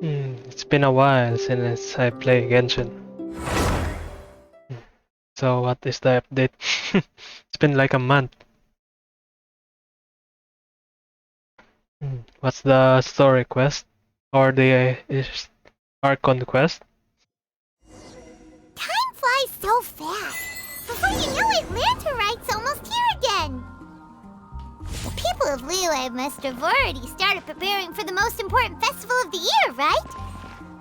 It's been a while since I play Genshin. So what is the update? It's been like a month. What's the story quest? Or the Archon quest? Time flies so fast. Before you know it, Lanterite's almost here again. The people of Liyue must have already started preparing for the most important festival of the year, right?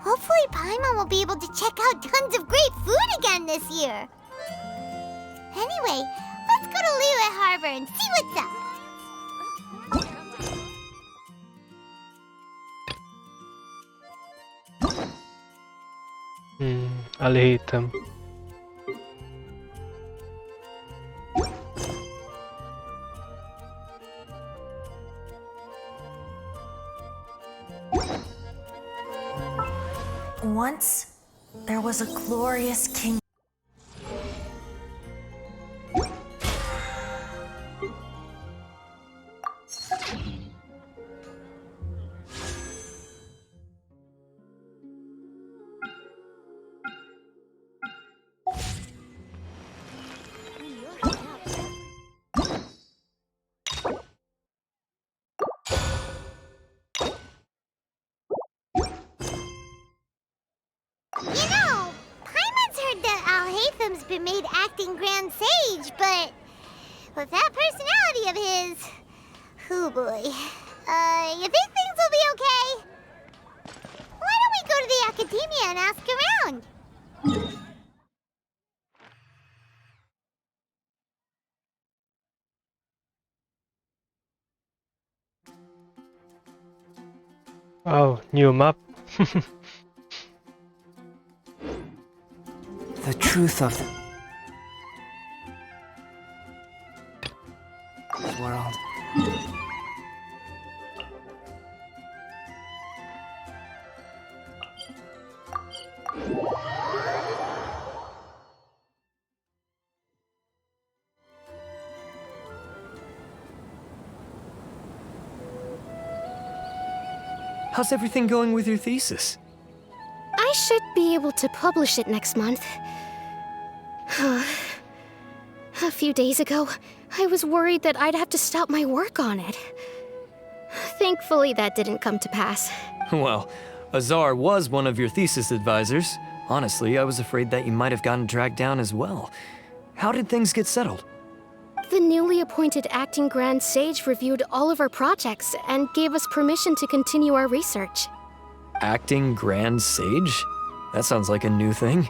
Hopefully Paimon will be able to check out tons of great food again this year. Anyway, let's go to Liyue Harbor and see what's up. Alhaitam. Once, there was a glorious king. Paimon's heard that Alhaitam's been made acting Grand Sage, but with that personality of his, oh boy. You think things will be okay? Why don't we go to the Academia and ask around? Oh, new map. The truth of the world. How's everything going with your thesis? I should be able to publish it next month. A few days ago, I was worried that I'd have to stop my work on it. Thankfully, that didn't come to pass. Well, Azar was one of your thesis advisors. Honestly, I was afraid that you might have gotten dragged down as well. How did things get settled? The newly appointed acting Grand Sage reviewed all of our projects and gave us permission to continue our research. Acting Grand Sage? That sounds like a new thing.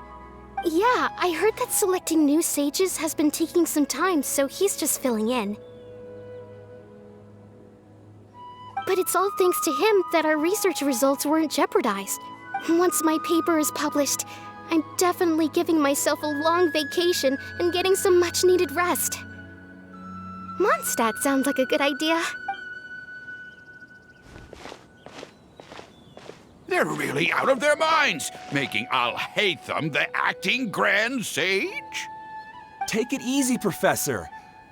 Yeah, I heard that selecting new sages has been taking some time, so he's just filling in. But it's all thanks to him that our research results weren't jeopardized. Once my paper is published, I'm definitely giving myself a long vacation and getting some much-needed rest. Mondstadt sounds like a good idea. They're really out of their minds, making Alhaitam the acting Grand Sage? Take it easy, Professor.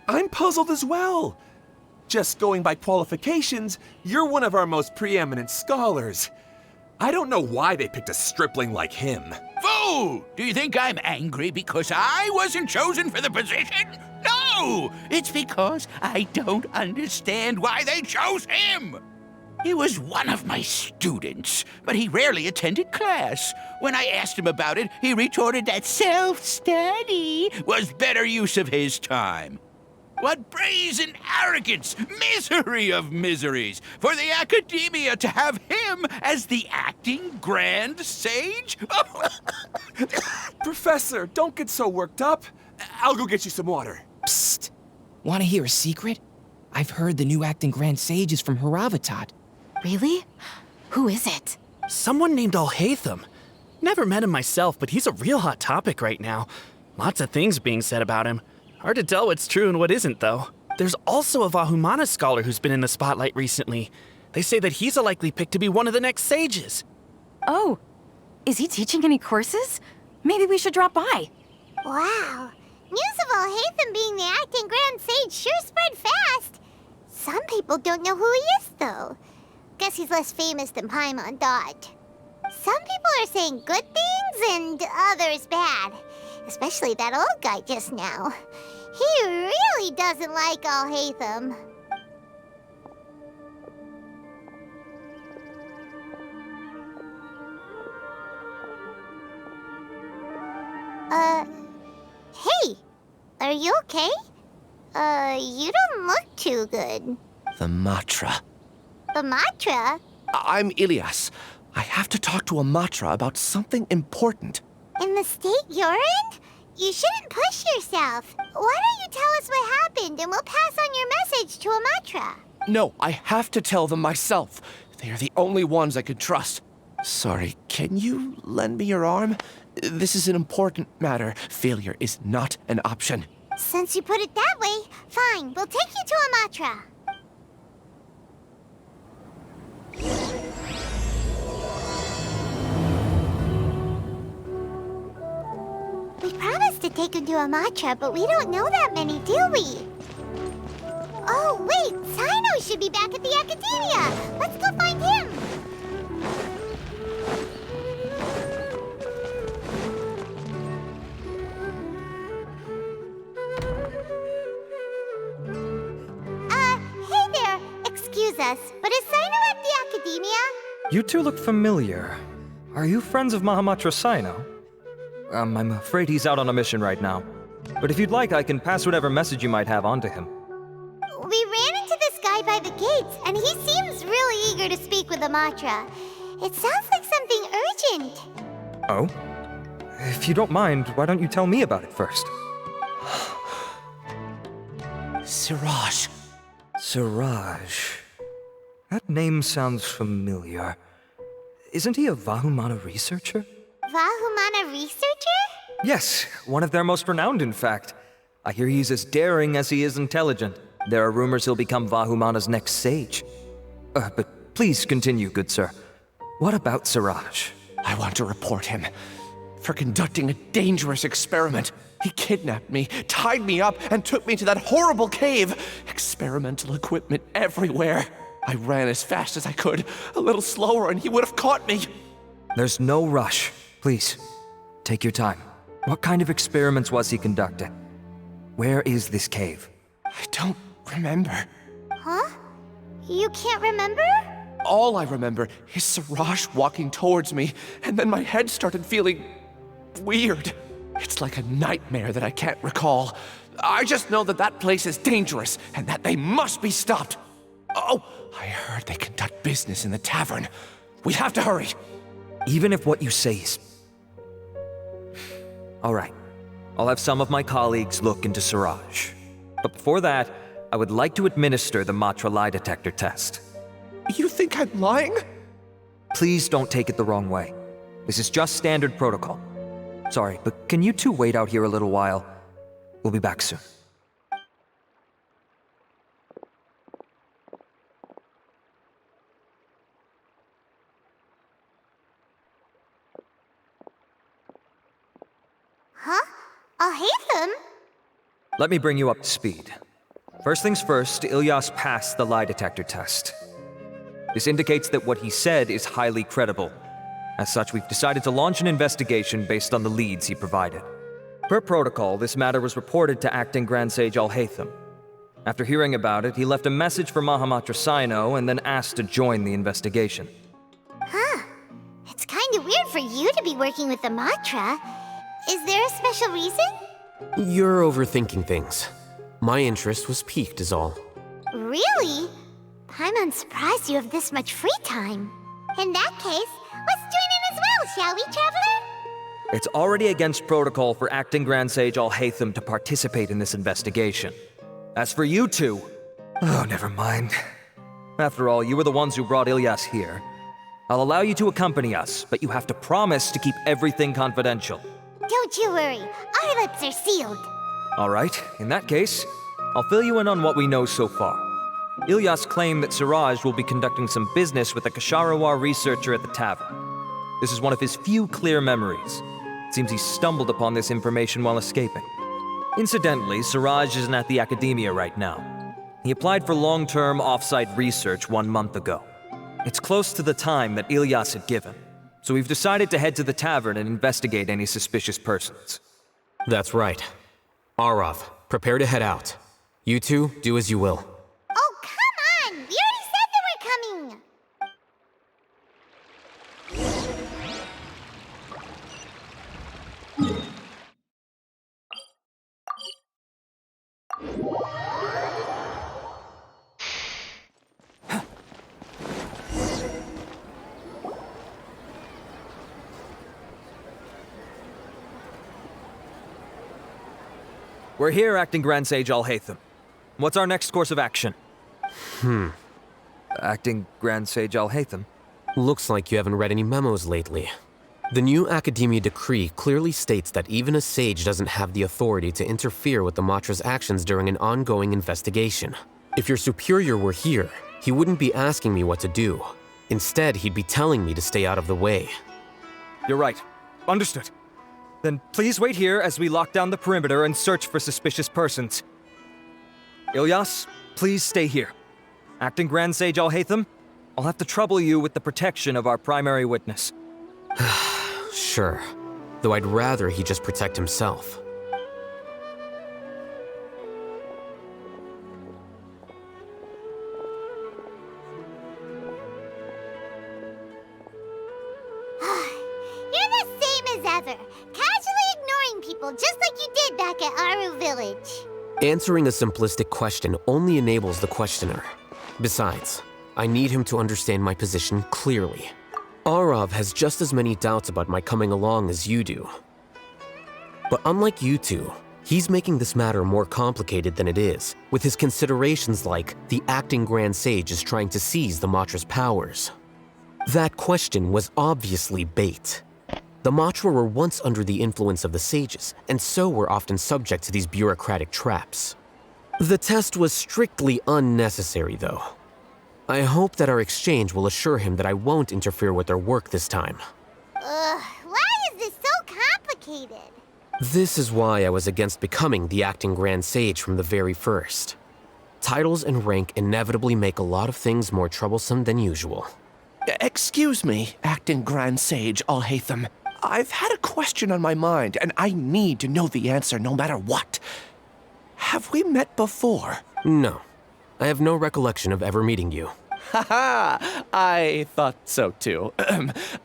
I'm puzzled as well. Just going by qualifications, you're one of our most preeminent scholars. I don't know why they picked a stripling like him. Fool! Do you think I'm angry because I wasn't chosen for the position? No! It's because I don't understand why they chose him! He was one of my students, but he rarely attended class. When I asked him about it, he retorted that self-study was better use of his time. What brazen arrogance, misery of miseries, for the Academia to have him as the acting Grand Sage? Professor, don't get so worked up. I'll go get you some water. Psst! Want to hear a secret? I've heard the new acting Grand Sage is from Haravatat. Really? Who is it? Someone named Alhaitam. Never met him myself, but he's a real hot topic right now. Lots of things being said about him. Hard to tell what's true and what isn't, though. There's also a Vahumana scholar who's been in the spotlight recently. They say that he's a likely pick to be one of the next sages. Oh, is he teaching any courses? Maybe we should drop by. Wow. News of Alhaitam being the acting Grand Sage sure spread fast. Some people don't know who he is, though. Guess he's less famous than Paimon thought. Some people are saying good things and others bad. Especially that old guy just now. He really doesn't like Alhaitam. Hey! Are you okay? You don't look too good. The Matra. The Matra? I'm Ilyas. I have to talk to a Matra about something important. In the state you're in? You shouldn't push yourself. Why don't you tell us what happened and we'll pass on your message to a Matra? No, I have to tell them myself. They are the only ones I could trust. Sorry, can you lend me your arm? This is an important matter. Failure is not an option. Since you put it that way, fine. We'll take you to a Matra. We promised to take him to a Matra, but we don't know that many, do we? Oh, wait! Sino should be back at the Academia! Let's go find him! Hey there! Excuse us, but is Sino at the Academia? You two look familiar. Are you friends of Mahamatra Sino? I'm afraid he's out on a mission right now. But if you'd like, I can pass whatever message you might have on to him. We ran into this guy by the gates, and he seems really eager to speak with the Matra. It sounds like something urgent. Oh? If you don't mind, why don't you tell me about it first? Siraj. Siraj. That name sounds familiar. Isn't he a Vahumana researcher? Vahumana researcher? Yes, one of their most renowned, in fact. I hear he's as daring as he is intelligent. There are rumors he'll become Vahumana's next sage. But please continue, good sir. What about Siraj? I want to report him for conducting a dangerous experiment. He kidnapped me, tied me up, and took me to that horrible cave. Experimental equipment everywhere. I ran as fast as I could, a little slower, and he would have caught me. There's no rush. Please, take your time. What kind of experiments was he conducting? Where is this cave? I don't remember. Huh? You can't remember? All I remember is Siraj walking towards me, and then my head started feeling weird. It's like a nightmare that I can't recall. I just know that that place is dangerous, and that they must be stopped. Oh, I heard they conduct business in the tavern. We have to hurry. Even if what you say is... All right. I'll have some of my colleagues look into Siraj. But before that, I would like to administer the Matra lie detector test. You think I'm lying? Please don't take it the wrong way. This is just standard protocol. Sorry, but can you two wait out here a little while? We'll be back soon. Huh? Alhaitam? Let me bring you up to speed. First things first, Ilyas passed the lie detector test. This indicates that what he said is highly credible. As such, we've decided to launch an investigation based on the leads he provided. Per protocol, this matter was reported to Acting Grand Sage Alhaitam. After hearing about it, he left a message for Mahamatra Sino and then asked to join the investigation. Huh. It's kinda weird for you to be working with the Matra. Is there a special reason? You're overthinking things. My interest was piqued is all. Really? I'm unsurprised you have this much free time. In that case, let's join in as well, shall we, Traveler? It's already against protocol for Acting Grand Sage Alhaitam to participate in this investigation. As for you two... Oh, never mind. After all, you were the ones who brought Ilyas here. I'll allow you to accompany us, but you have to promise to keep everything confidential. Don't you worry. Our lips are sealed. All right, in that case, I'll fill you in on what we know so far. Ilyas claimed that Siraj will be conducting some business with a Kasharawar researcher at the tavern. This is one of his few clear memories. It seems he stumbled upon this information while escaping. Incidentally, Siraj isn't at the Academia right now. He applied for long-term off-site research 1 month ago. It's close to the time that Ilyas had given, so we've decided to head to the tavern and investigate any suspicious persons. That's right. Arav, prepare to head out. You two, do as you will. Oh, come on! We already said that we're coming! We're here, Acting Grand Sage Alhaitam. What's our next course of action? Acting Grand Sage Alhaitam? Looks like you haven't read any memos lately. The new Academia decree clearly states that even a sage doesn't have the authority to interfere with the Matra's actions during an ongoing investigation. If your superior were here, he wouldn't be asking me what to do. Instead, he'd be telling me to stay out of the way. You're right. Understood. Then please wait here as we lock down the perimeter and search for suspicious persons. Ilyas, please stay here. Acting Grand Sage Alhaitam, I'll have to trouble you with the protection of our primary witness. Sure, though I'd rather he just protect himself. You're the same as ever, casually ignoring people just like you did back at Aru Village. Answering a simplistic question only enables the questioner. Besides, I need him to understand my position clearly. Arav has just as many doubts about my coming along as you do. But unlike you two, he's making this matter more complicated than it is, with his considerations like the acting Grand Sage is trying to seize the Matra's powers. That question was obviously bait. The Matra were once under the influence of the sages, and so were often subject to these bureaucratic traps. The test was strictly unnecessary, though. I hope that our exchange will assure him that I won't interfere with their work this time. Why is this so complicated? This is why I was against becoming the acting Grand Sage from the very first. Titles and rank inevitably make a lot of things more troublesome than usual. Excuse me, Acting Grand Sage Alhaitam. I've had a question on my mind, and I need to know the answer no matter what. Have we met before? No. I have no recollection of ever meeting you. Haha, I thought so too.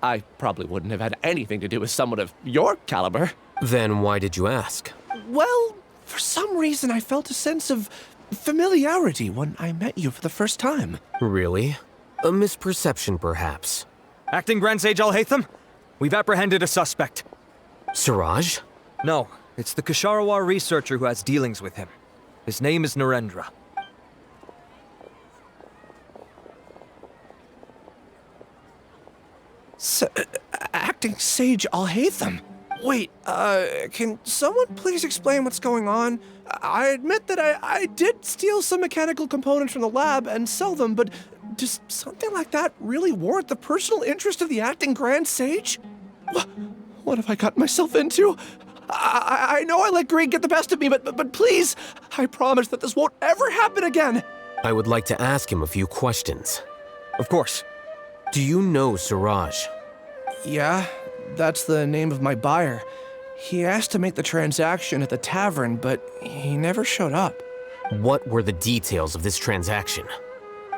I probably wouldn't have had anything to do with someone of your caliber. Then why did you ask? Well, for some reason I felt a sense of familiarity when I met you for the first time. Really? A misperception, perhaps. Acting Grand Sage Alhaitam, we've apprehended a suspect. Siraj? No, it's the Ksharawar researcher who has dealings with him. His name is Narendra. Acting Sage Alhaitam? Wait, can someone please explain what's going on? I admit that I did steal some mechanical components from the lab and sell them, but does something like that really warrant the personal interest of the Acting Grand Sage? What have I gotten myself into? I know I let greed get the best of me, but please, I promise that this won't ever happen again. I would like to ask him a few questions. Of course. Do you know Siraj? Yeah, that's the name of my buyer. He asked to make the transaction at the tavern, but he never showed up. What were the details of this transaction?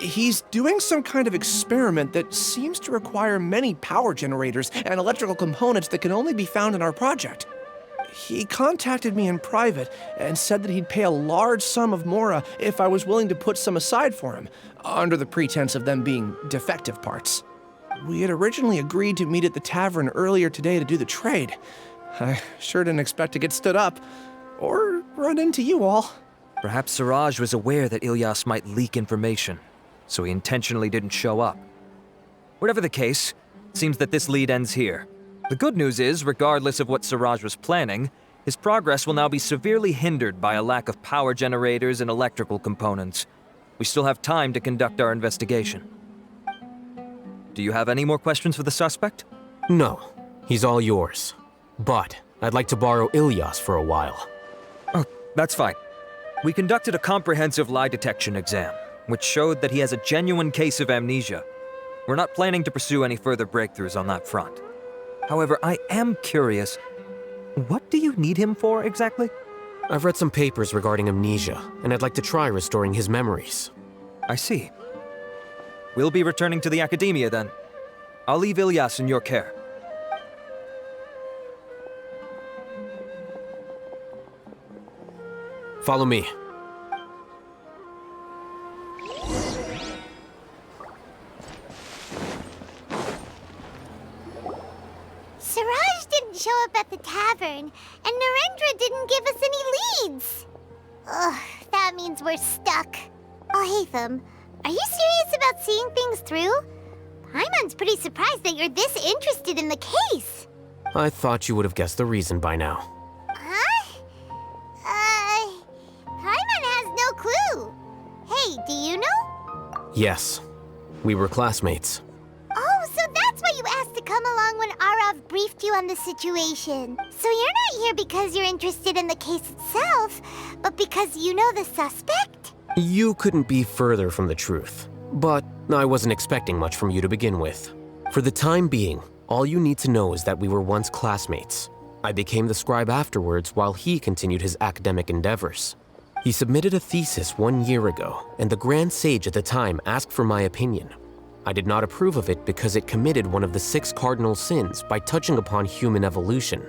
He's doing some kind of experiment that seems to require many power generators and electrical components that can only be found in our project. He contacted me in private and said that he'd pay a large sum of Mora if I was willing to put some aside for him, under the pretense of them being defective parts. We had originally agreed to meet at the tavern earlier today to do the trade. I sure didn't expect to get stood up, or run into you all. Perhaps Siraj was aware that Ilyas might leak information, so he intentionally didn't show up. Whatever the case, it seems that this lead ends here. The good news is, regardless of what Siraj was planning, his progress will now be severely hindered by a lack of power generators and electrical components. We still have time to conduct our investigation. Do you have any more questions for the suspect? No, he's all yours. But I'd like to borrow Ilyas for a while. Oh, that's fine. We conducted a comprehensive lie detection exam, which showed that he has a genuine case of amnesia. We're not planning to pursue any further breakthroughs on that front. However, I am curious. What do you need him for exactly? I've read some papers regarding amnesia, and I'd like to try restoring his memories. I see. We'll be returning to the Academia then. I'll leave Ilyas in your care. Follow me. Siraj didn't show up at the tavern, and Narendra didn't give us any leads. Ugh, that means we're stuck. Alhaitam, are you serious about seeing things through? Paimon's pretty surprised that you're this interested in the case. I thought you would have guessed the reason by now. Huh? Paimon has no clue. Hey, do you know? Yes, we were classmates. Oh, so that's why you asked to come along when Arav briefed you on the situation. So you're not here because you're interested in the case itself, but because you know the suspect? You couldn't be further from the truth. But I wasn't expecting much from you to begin with. For the time being, all you need to know is that we were once classmates. I became the scribe afterwards while he continued his academic endeavors. He submitted a thesis 1 year ago, and the Grand Sage at the time asked for my opinion. I did not approve of it because it committed one of the 6 cardinal sins by touching upon human evolution.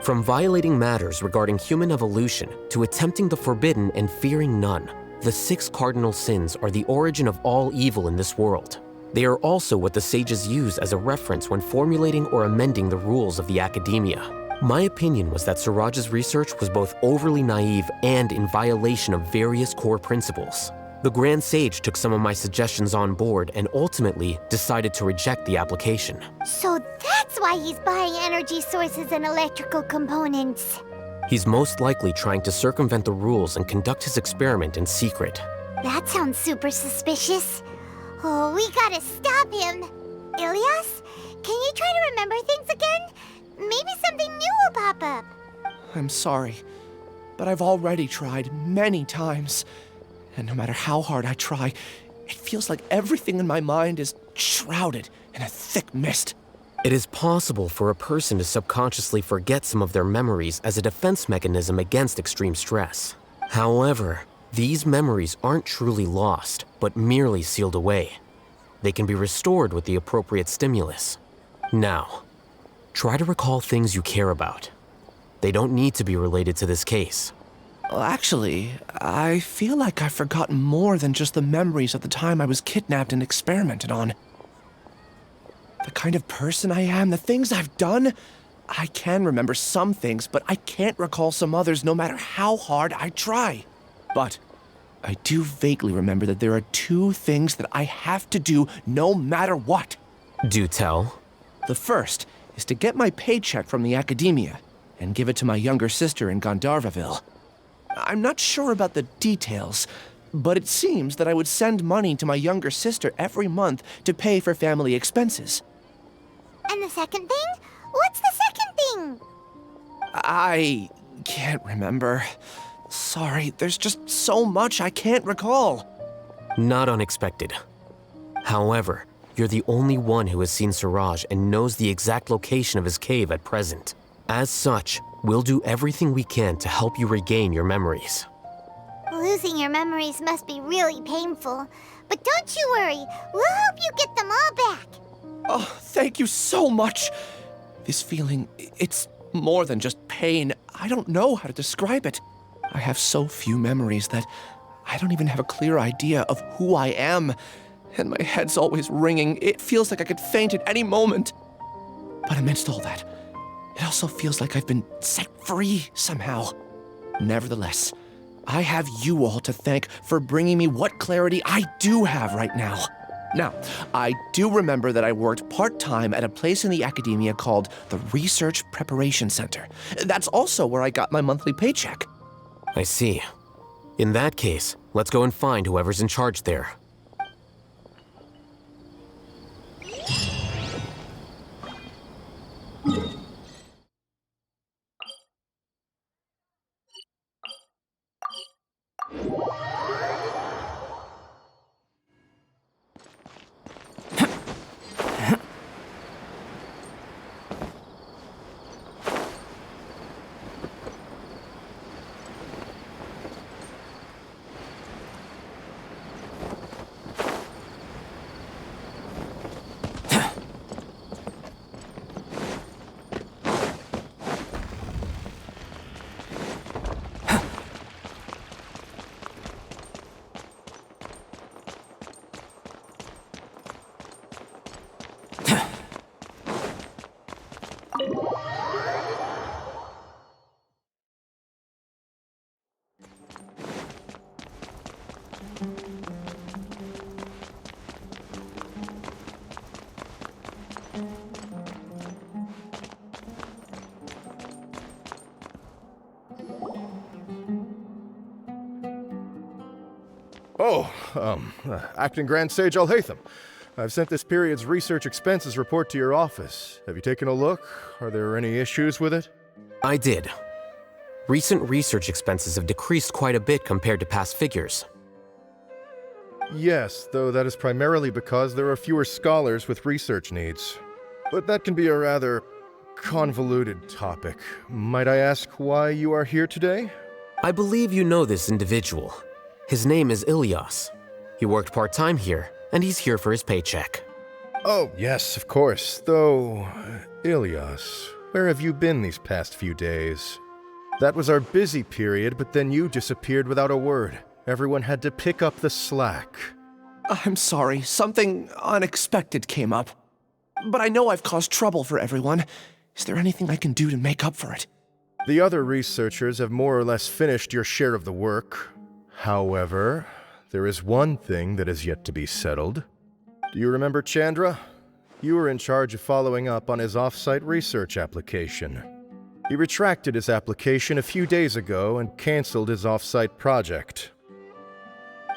From violating matters regarding human evolution to attempting the forbidden and fearing none, the 6 cardinal sins are the origin of all evil in this world. They are also what the sages use as a reference when formulating or amending the rules of the Academia. My opinion was that Siraj's research was both overly naive and in violation of various core principles. The Grand Sage took some of my suggestions on board and ultimately decided to reject the application. So that's why he's buying energy sources and electrical components. He's most likely trying to circumvent the rules and conduct his experiment in secret. That sounds super suspicious. Oh, we gotta stop him. Ilyas, can you try to remember things again? Maybe something new will pop up. I'm sorry, but I've already tried many times. And no matter how hard I try, it feels like everything in my mind is shrouded in a thick mist. It is possible for a person to subconsciously forget some of their memories as a defense mechanism against extreme stress. However, these memories aren't truly lost, but merely sealed away. They can be restored with the appropriate stimulus. Now, try to recall things you care about. They don't need to be related to this case. Well, actually, I feel like I've forgotten more than just the memories of the time I was kidnapped and experimented on. The kind of person I am, the things I've done, I can remember some things, but I can't recall some others no matter how hard I try. But I do vaguely remember that there are 2 things that I have to do no matter what. Do tell. The first is to get my paycheck from the Academia and give it to my younger sister in Gandharvaville. I'm not sure about the details, but it seems that I would send money to my younger sister every month to pay for family expenses. And the second thing? What's the second thing? I can't remember. Sorry, there's just so much I can't recall. Not unexpected. However, you're the only one who has seen Siraj and knows the exact location of his cave at present. As such, we'll do everything we can to help you regain your memories. Losing your memories must be really painful. But don't you worry, we'll help you get them all back. Oh, thank you so much. This feeling, it's more than just pain. I don't know how to describe it. I have so few memories that I don't even have a clear idea of who I am. And my head's always ringing. It feels like I could faint at any moment. But amidst all that, it also feels like I've been set free somehow. Nevertheless, I have you all to thank for bringing me what clarity I do have right now. Now, I do remember that I worked part-time at a place in the Academia called the Research Preparation Center. That's also where I got my monthly paycheck. I see. In that case, let's go and find whoever's in charge there. Acting Grand Sage Alhaitam. I've sent this period's research expenses report to your office. Have you taken a look? Are there any issues with it? I did. Recent research expenses have decreased quite a bit compared to past figures. Yes, though that is primarily because there are fewer scholars with research needs. But that can be a rather convoluted topic. Might I ask why you are here today? I believe you know this individual. His name is Ilyas. He worked part-time here, and he's here for his paycheck. Oh, yes, of course. Though, Ilyas, where have you been these past few days? That was our busy period, but then you disappeared without a word. Everyone had to pick up the slack. I'm sorry, something unexpected came up. But I know I've caused trouble for everyone. Is there anything I can do to make up for it? The other researchers have more or less finished your share of the work. However, there is one thing that is yet to be settled. Do you remember Chandra? You were in charge of following up on his off-site research application. He retracted his application a few days ago and canceled his off-site project.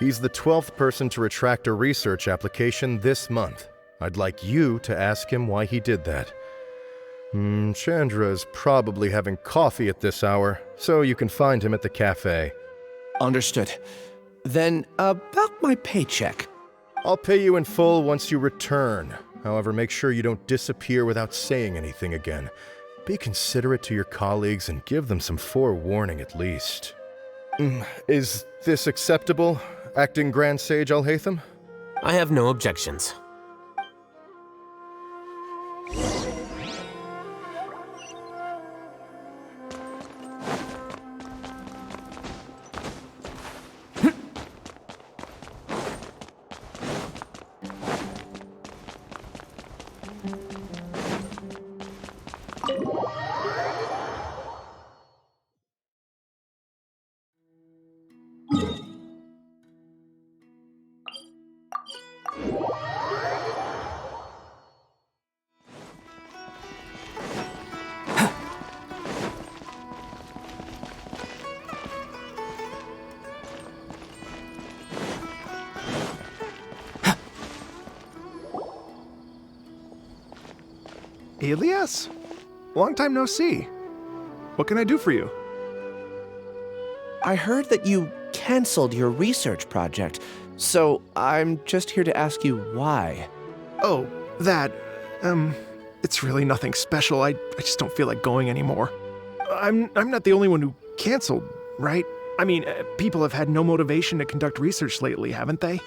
He's the 12th person to retract a research application this month. I'd like you to ask him why he did that. Chandra is probably having coffee at this hour, so you can find him at the cafe. Understood. Then, about my paycheck. I'll pay you in full once you return. However, make sure you don't disappear without saying anything again. Be considerate to your colleagues and give them some forewarning at least. Is this acceptable, Acting Grand Sage Alhaitam? I have no objections. Ilyas? Long time no see. What can I do for you? I heard that you canceled your research project, so I'm just here to ask you why. Oh, that, it's really nothing special. I just don't feel like going anymore. I'm not the only one who canceled, right? I mean, people have had no motivation to conduct research lately, haven't they?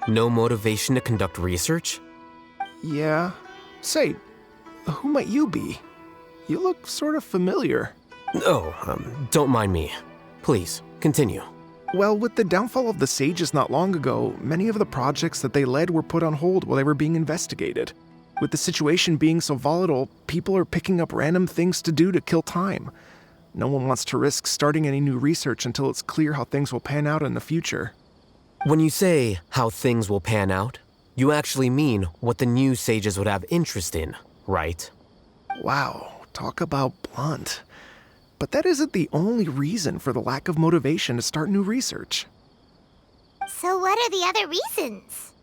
No motivation to conduct research? Yeah. Say, who might you be? You look sort of familiar. Oh, don't mind me. Please, continue. Well, with the downfall of the Sages not long ago, many of the projects that they led were put on hold while they were being investigated. With the situation being so volatile, people are picking up random things to do to kill time. No one wants to risk starting any new research until it's clear how things will pan out in the future. When you say how things will pan out, you actually mean what the new Sages would have interest in, right? Wow, talk about blunt. But that isn't the only reason for the lack of motivation to start new research. So what are the other reasons?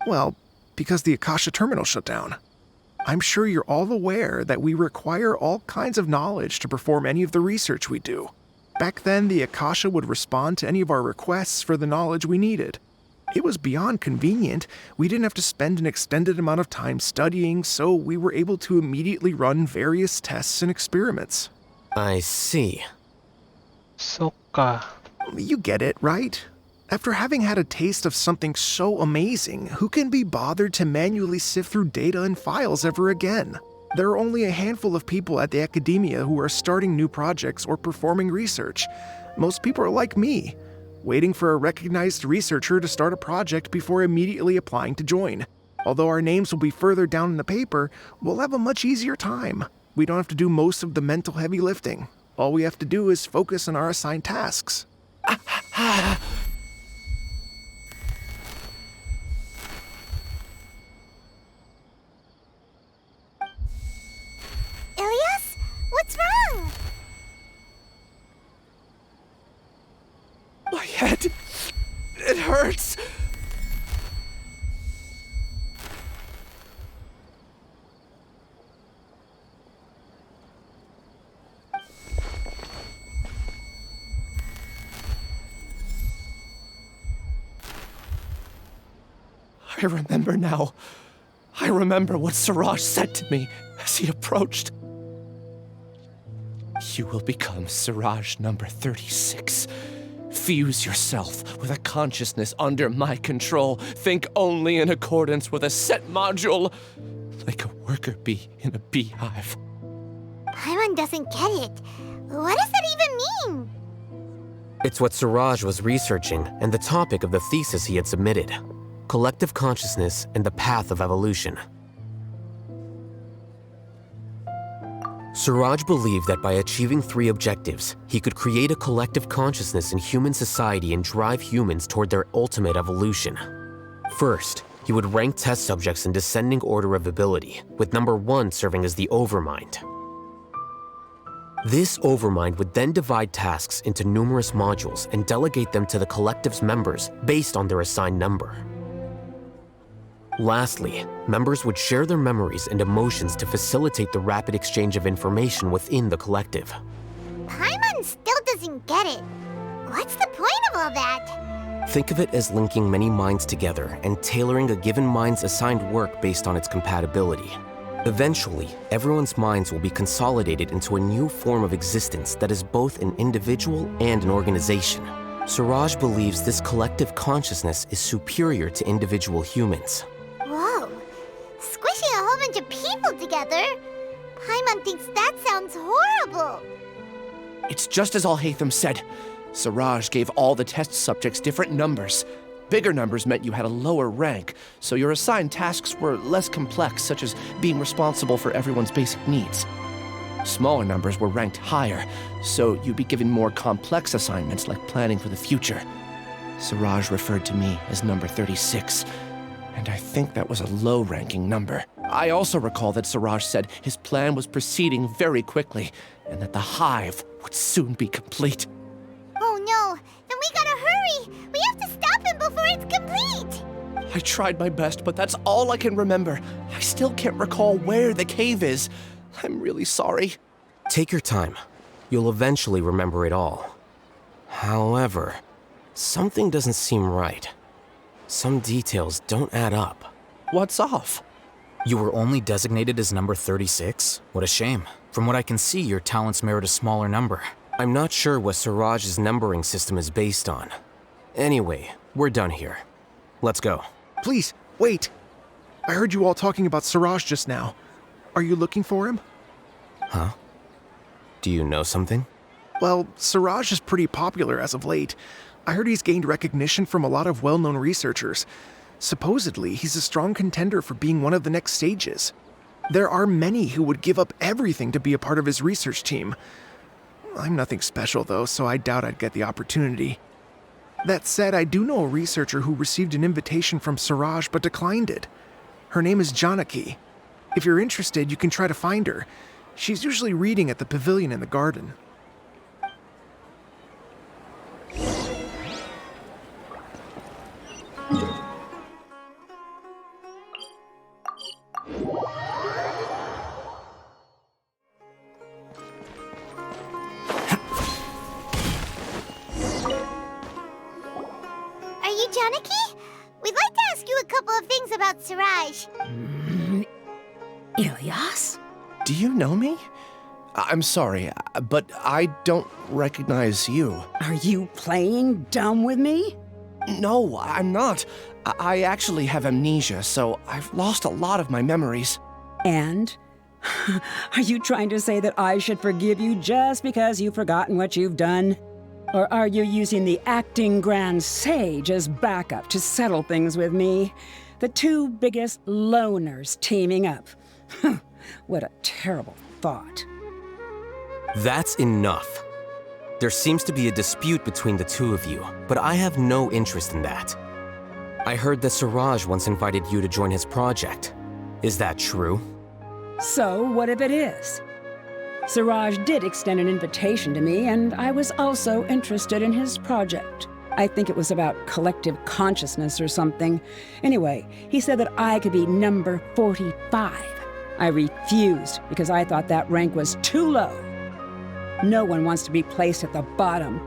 Well, because the Akasha terminal shut down. I'm sure you're all aware that we require all kinds of knowledge to perform any of the research we do. Back then, the Akasha would respond to any of our requests for the knowledge we needed. It was beyond convenient. We didn't have to spend an extended amount of time studying, so we were able to immediately run various tests and experiments. I see. Soka. You get it, right? After having had a taste of something so amazing, who can be bothered to manually sift through data and files ever again? There are only a handful of people at the academia who are starting new projects or performing research. Most people are like me, waiting for a recognized researcher to start a project before immediately applying to join. Although our names will be further down in the paper, we'll have a much easier time. We don't have to do most of the mental heavy lifting. All we have to do is focus on our assigned tasks. Ilyas? What's wrong? My head. It hurts! I remember now. I remember what Siraj said to me as he approached. You will become Siraj number 36. Fuse yourself with a consciousness under my control. Think only in accordance with a set module, like a worker bee in a beehive. Paimon doesn't get it. What does that even mean? It's what Siraj was researching and the topic of the thesis he had submitted. Collective consciousness and the path of evolution. Siraj believed that by achieving 3 objectives, he could create a collective consciousness in human society and drive humans toward their ultimate evolution. First, he would rank test subjects in descending order of ability, with number 1 serving as the overmind. This overmind would then divide tasks into numerous modules and delegate them to the collective's members based on their assigned number. Lastly, members would share their memories and emotions to facilitate the rapid exchange of information within the collective. Paimon still doesn't get it. What's the point of all that? Think of it as linking many minds together and tailoring a given mind's assigned work based on its compatibility. Eventually, everyone's minds will be consolidated into a new form of existence that is both an individual and an organization. Siraj believes this collective consciousness is superior to individual humans. Whoa. Squishing a whole bunch of people together? Paimon thinks that sounds horrible. It's just as Alhaitam said. Siraj gave all the test subjects different numbers. Bigger numbers meant you had a lower rank, so your assigned tasks were less complex, such as being responsible for everyone's basic needs. Smaller numbers were ranked higher, so you'd be given more complex assignments like planning for the future. Siraj referred to me as number 36, and I think that was a low-ranking number. I also recall that Siraj said his plan was proceeding very quickly, and that the hive would soon be complete. Oh no, then we gotta hurry! We have to stop him before it's complete! I tried my best, but that's all I can remember. I still can't recall where the cave is. I'm really sorry. Take your time. You'll eventually remember it all. However, something doesn't seem right. Some details don't add up. What's off? You were only designated as number 36? What a shame. From what I can see, your talents merit a smaller number. I'm not sure what Siraj's numbering system is based on. Anyway, we're done here. Let's go. Please, wait. I heard you all talking about Siraj just now. Are you looking for him? Huh? Do you know something? Well, Siraj is pretty popular as of late. I heard he's gained recognition from a lot of well-known researchers. Supposedly, he's a strong contender for being one of the next sages. There are many who would give up everything to be a part of his research team. I'm nothing special though, so I doubt I'd get the opportunity. That said, I do know a researcher who received an invitation from Siraj but declined it. Her name is Janaki. If you're interested, you can try to find her. She's usually reading at the pavilion in the garden. Are you Janaki? We'd like to ask you a couple of things about Siraj. Ilyas? Do you know me? I'm sorry, but I don't recognize you. Are you playing dumb with me? No, I'm not. I actually have amnesia, so I've lost a lot of my memories. And? Are you trying to say that I should forgive you just because you've forgotten what you've done? Or are you using the acting grand sage as backup to settle things with me? The two biggest loners teaming up. What a terrible thought. That's enough. There seems to be a dispute between the two of you, but I have no interest in that. I heard that Siraj once invited you to join his project. Is that true? So, what if it is? Siraj did extend an invitation to me, and I was also interested in his project. I think it was about collective consciousness or something. Anyway, he said that I could be number 45. I refused because I thought that rank was too low. No one wants to be placed at the bottom.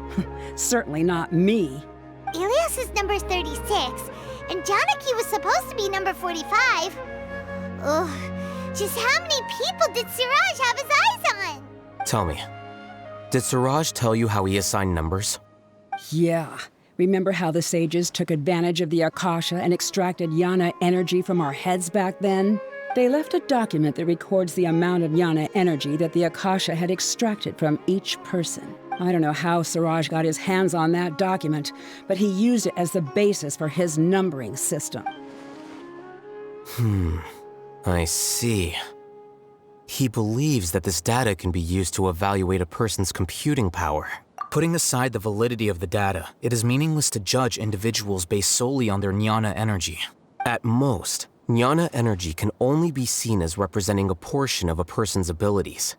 Certainly not me. Ilias is number 36, and Janaki was supposed to be number 45. Ugh, just how many people did Siraj have his eyes on? Tell me, did Siraj tell you how he assigned numbers? Yeah. Remember how the sages took advantage of the Akasha and extracted Yana energy from our heads back then? They left a document that records the amount of Yana energy that the Akasha had extracted from each person. I don't know how Siraj got his hands on that document, but he used it as the basis for his numbering system. I see. He believes that this data can be used to evaluate a person's computing power. Putting aside the validity of the data, it is meaningless to judge individuals based solely on their jnana energy. At most, jnana energy can only be seen as representing a portion of a person's abilities.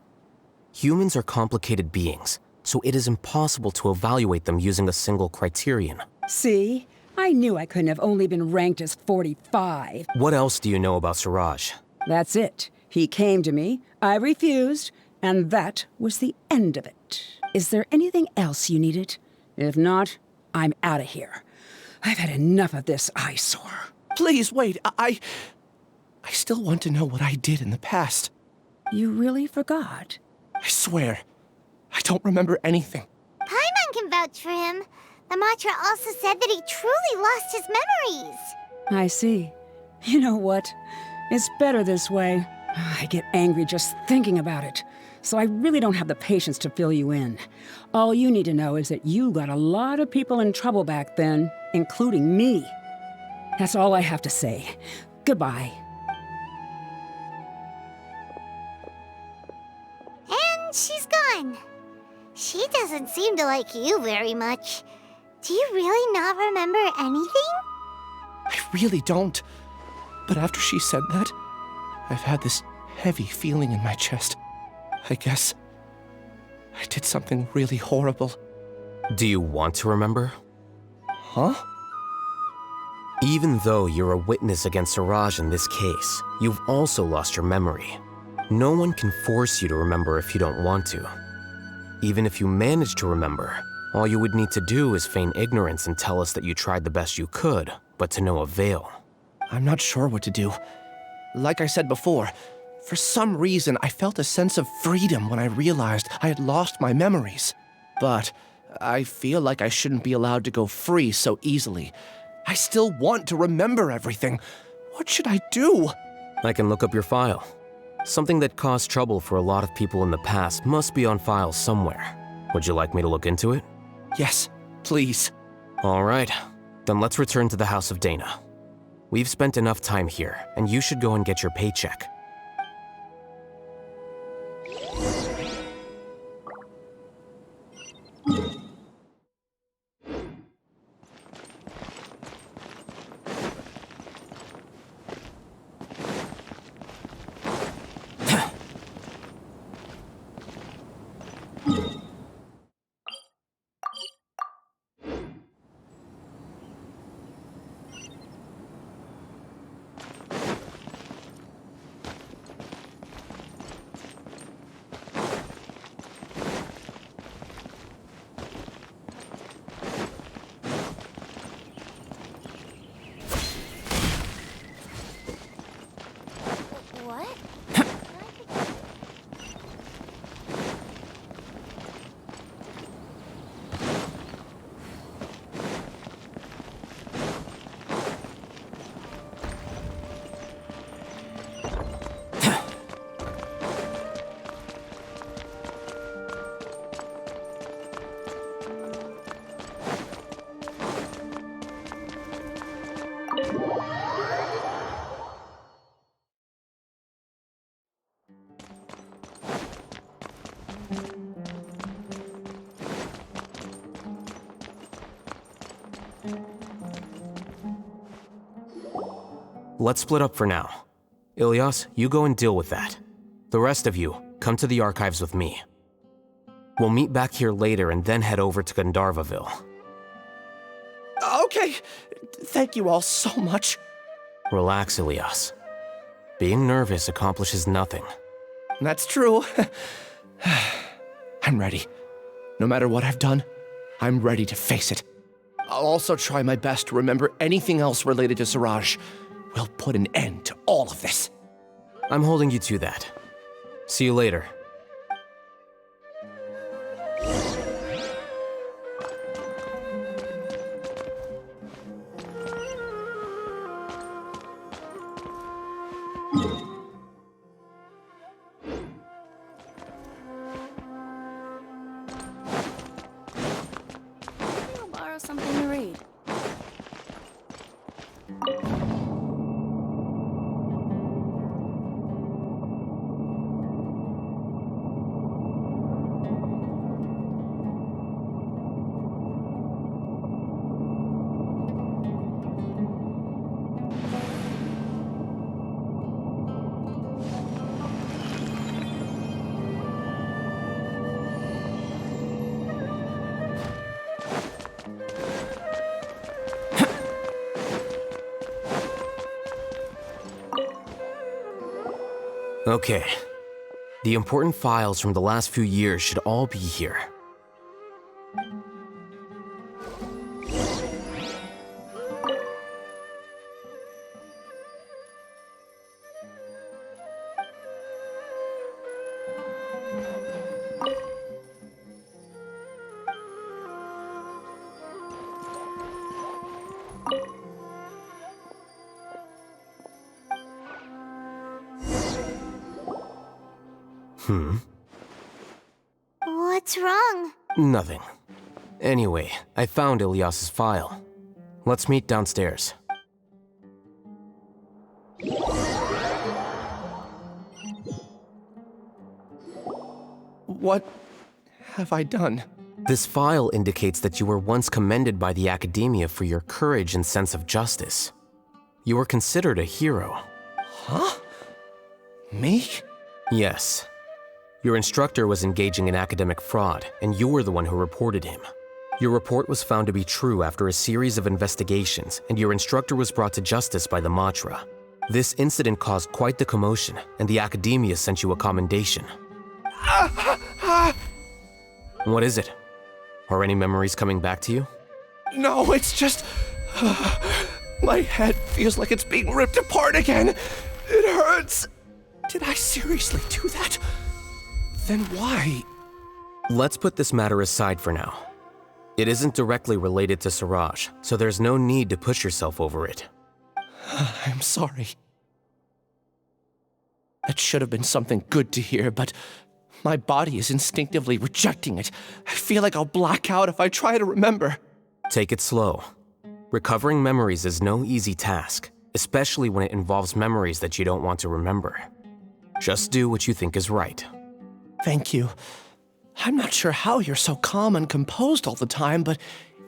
Humans are complicated beings, so it is impossible to evaluate them using a single criterion. See? I knew I couldn't have only been ranked as 45. What else do you know about Siraj? That's it. He came to me, I refused, and that was the end of it. Is there anything else you needed? If not, I'm out of here. I've had enough of this eyesore. Please, wait. I still want to know what I did in the past. You really forgot? I swear, I don't remember anything. Paimon can vouch for him. The mantra also said that he truly lost his memories. I see. You know what? It's better this way. I get angry just thinking about it. So I really don't have the patience to fill you in. All you need to know is that you got a lot of people in trouble back then, including me. That's all I have to say. Goodbye. And she's gone. She doesn't seem to like you very much. Do you really not remember anything? I really don't. But after she said that, I've had this heavy feeling in my chest. I guess I did something really horrible. Do you want to remember? Huh? Even though you're a witness against Siraj in this case, you've also lost your memory. No one can force you to remember if you don't want to. Even if you manage to remember, all you would need to do is feign ignorance and tell us that you tried the best you could, but to no avail. I'm not sure what to do. Like I said before, for some reason I felt a sense of freedom when I realized I had lost my memories. But I feel like I shouldn't be allowed to go free so easily. I still want to remember everything. What should I do? I can look up your file. Something that caused trouble for a lot of people in the past must be on file somewhere. Would you like me to look into it? Yes, please. All right, then let's return to the House of Dana. We've spent enough time here, and you should go and get your paycheck. Let's split up for now. Ilyas, you go and deal with that. The rest of you, come to the archives with me. We'll meet back here later and then head over to Gandharvaville. Okay, thank you all so much. Relax, Ilias. Being nervous accomplishes nothing. That's true. I'm ready. No matter what I've done, I'm ready to face it. I'll also try my best to remember anything else related to Siraj. We'll put an end to all of this. I'm holding you to that. See you later. I'll borrow something to read. Okay. The important files from the last few years should all be here. What's wrong? Nothing. Anyway, I found Ilias's file. Let's meet downstairs. What have I done? This file indicates that you were once commended by the academia for your courage and sense of justice. You were considered a hero. Huh? Me? Yes. Your instructor was engaging in academic fraud, and you were the one who reported him. Your report was found to be true after a series of investigations, and your instructor was brought to justice by the Matra. This incident caused quite the commotion, and the academia sent you a commendation. What is it? Are any memories coming back to you? No, it's just... my head feels like it's being ripped apart again. It hurts. Did I seriously do that? Then why? Let's put this matter aside for now. It isn't directly related to Siraj, so there's no need to push yourself over it. I'm sorry. That should have been something good to hear, but my body is instinctively rejecting it. I feel like I'll black out if I try to remember. Take it slow. Recovering memories is no easy task, especially when it involves memories that you don't want to remember. Just do what you think is right. Thank you. I'm not sure how you're so calm and composed all the time, but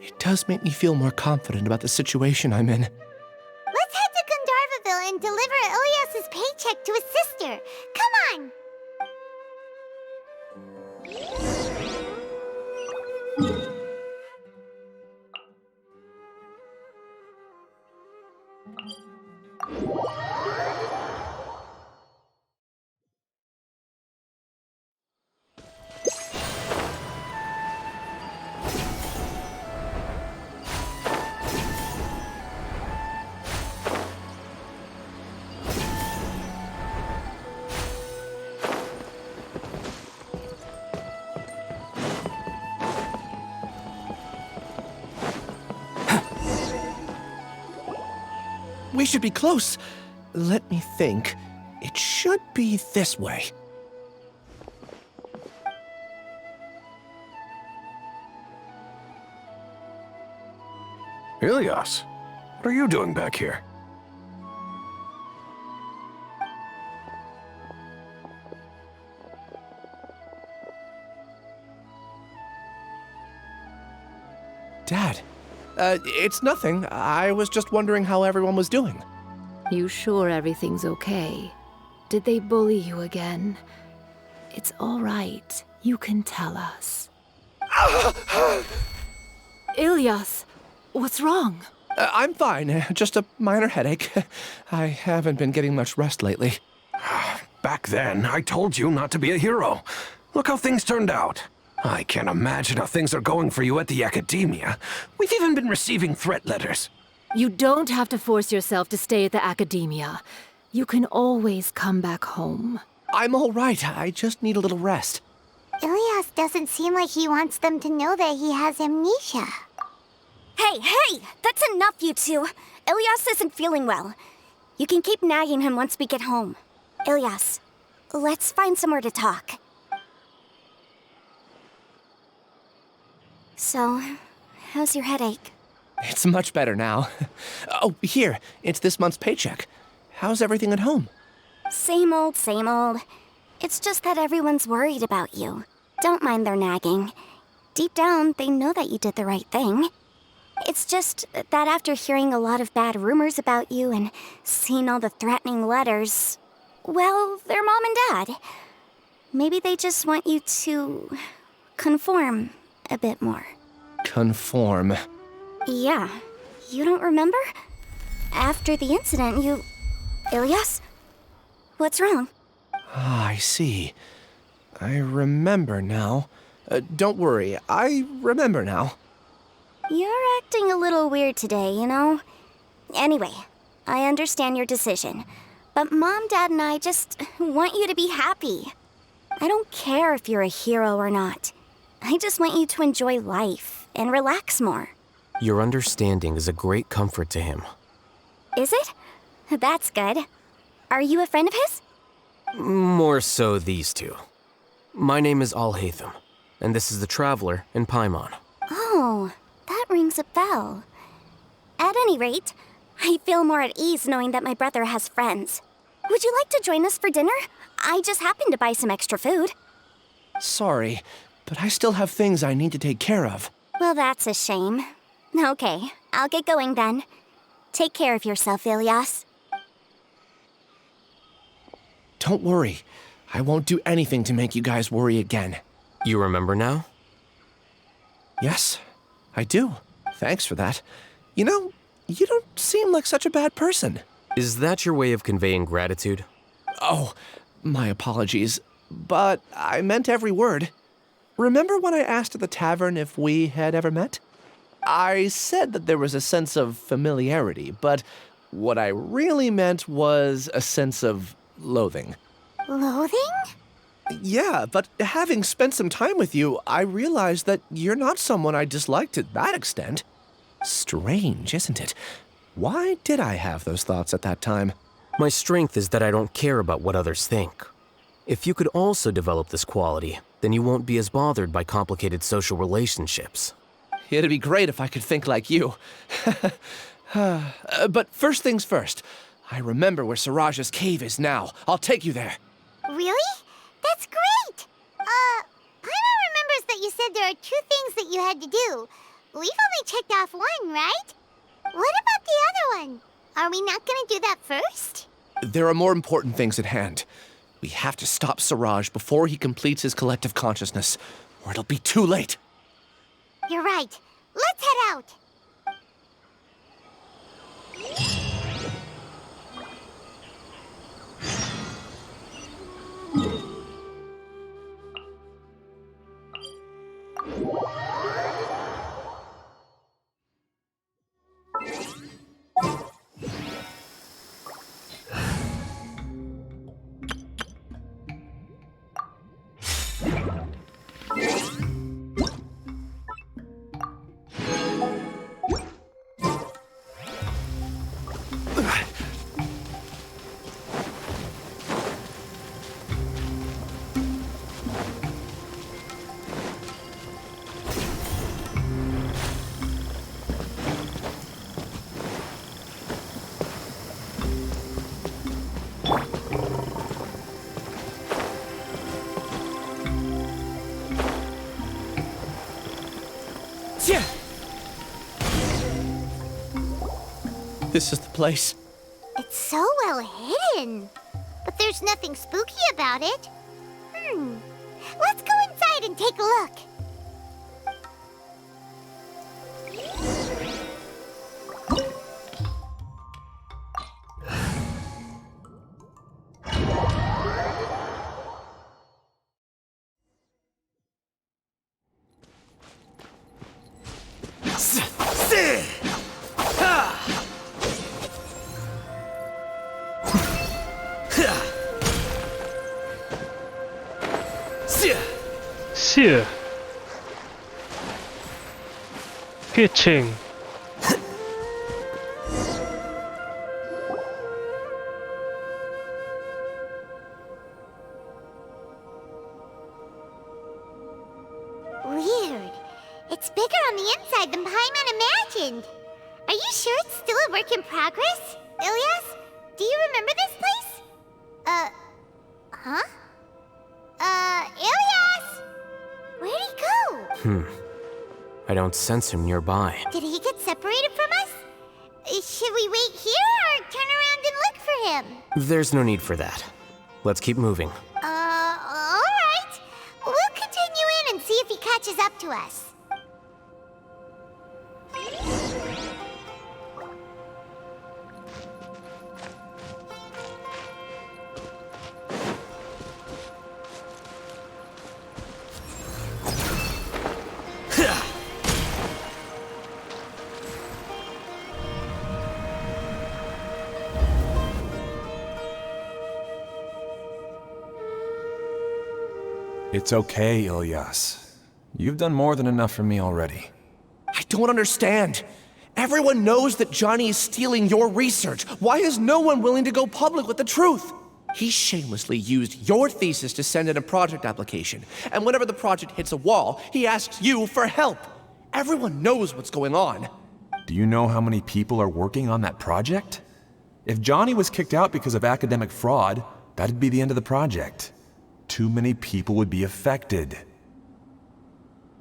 it does make me feel more confident about the situation I'm in. Let's head to Gandharvaville and deliver Ilias's paycheck to his sister. Come on! We should be close. Let me think. It should be this way. Ilias, what are you doing back here? Dad, it's nothing. I was just wondering how everyone was doing. You sure everything's okay? Did they bully you again? It's all right. You can tell us. Ilias! What's wrong? I'm fine, just a minor headache. I haven't been getting much rest lately. Back then, I told you not to be a hero. Look how things turned out. I can't imagine how things are going for you at the academia. We've even been receiving threat letters. You don't have to force yourself to stay at the academia. You can always come back home. I'm all right. I just need a little rest. Ilias doesn't seem like he wants them to know that he has amnesia. Hey! That's enough, you two! Ilias isn't feeling well. You can keep nagging him once we get home. Ilias, let's find somewhere to talk. So, how's your headache? It's much better now. Oh, here, it's this month's paycheck. How's everything at home? Same old, same old. It's just that everyone's worried about you. Don't mind their nagging. Deep down, they know that you did the right thing. It's just that after hearing a lot of bad rumors about you and seeing all the threatening letters, well, they're mom and dad. Maybe they just want you to conform a bit more. Conform. Yeah. You don't remember? After the incident, you... Ilias? What's wrong? Ah, I see. I remember now. Don't worry, I remember now. You're acting a little weird today, you know? Anyway, I understand your decision. But Mom, Dad, and I just want you to be happy. I don't care if you're a hero or not. I just want you to enjoy life and relax more. Your understanding is a great comfort to him. Is it? That's good. Are you a friend of his? More so these two. My name is Alhaitam, and this is the Traveler in Paimon. Oh, that rings a bell. At any rate, I feel more at ease knowing that my brother has friends. Would you like to join us for dinner? I just happened to buy some extra food. Sorry, but I still have things I need to take care of. Well, that's a shame. Okay, I'll get going then. Take care of yourself, Ilias. Don't worry. I won't do anything to make you guys worry again. You remember now? Yes, I do. Thanks for that. You know, you don't seem like such a bad person. Is that your way of conveying gratitude? Oh, my apologies. But I meant every word. Remember when I asked at the tavern if we had ever met? I said that there was a sense of familiarity, but what I really meant was a sense of loathing. Loathing? Yeah, but having spent some time with you, I realized that you're not someone I dislike to that extent. Strange, isn't it? Why did I have those thoughts at that time? My strength is that I don't care about what others think. If you could also develop this quality, then you won't be as bothered by complicated social relationships. It'd be great if I could think like you. But first things first. I remember where Siraj's cave is now. I'll take you there. Really? That's great! Paimon remembers that you said there are 2 things that you had to do. We've only checked off 1, right? What about the other one? Are we not gonna do that first? There are more important things at hand. We have to stop Siraj before he completes his collective consciousness, or it'll be too late. You're right. Let's head out. This is the place. It's so well hidden. But there's nothing spooky about it. Let's go inside and take a look. Sear. Kitching. Weird. It's bigger on the inside than Paimon imagined. Are you sure it's still a work in progress? Ilyas, do you remember this place? Huh? Ilyas! Where'd he go? I don't sense him nearby. Did he get separated from us? Should we wait here or turn around and look for him? There's no need for that. Let's keep moving. Alright. We'll continue in and see if he catches up to us. It's okay, Ilyas. You've done more than enough for me already. I don't understand. Everyone knows that Johnny is stealing your research. Why is no one willing to go public with the truth? He shamelessly used your thesis to send in a project application, and whenever the project hits a wall, he asks you for help. Everyone knows what's going on. Do you know how many people are working on that project? If Johnny was kicked out because of academic fraud, that'd be the end of the project. Too many people would be affected.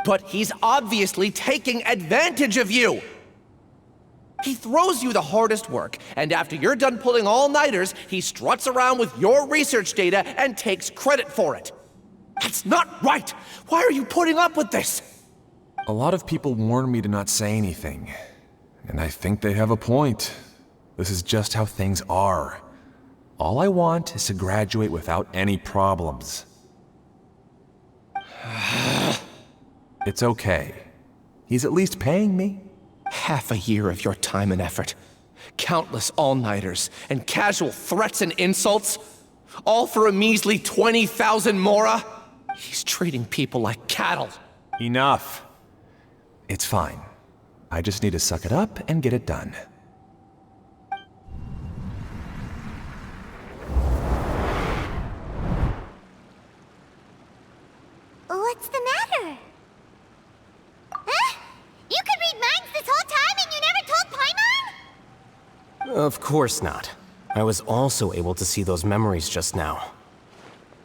But he's obviously taking advantage of you! He throws you the hardest work, and after you're done pulling all-nighters, he struts around with your research data and takes credit for it. That's not right! Why are you putting up with this? A lot of people warn me to not say anything, and I think they have a point. This is just how things are. All I want is to graduate without any problems. It's okay. He's at least paying me. Half a year of your time and effort. Countless all-nighters and casual threats and insults. All for a measly 20,000 mora? He's treating people like cattle. Enough. It's fine. I just need to suck it up and get it done. What's the matter? Huh? You could read minds this whole time and you never told Paimon? Of course not. I was also able to see those memories just now.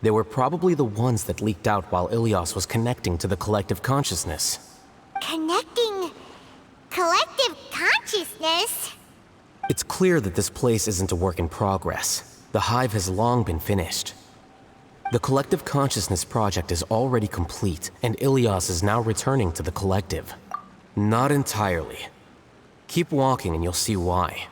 They were probably the ones that leaked out while Ilyas was connecting to the collective consciousness. Connecting collective consciousness? It's clear that this place isn't a work in progress. The hive has long been finished. The collective consciousness project is already complete, and Ilyas is now returning to the collective. Not entirely. Keep walking and you'll see why.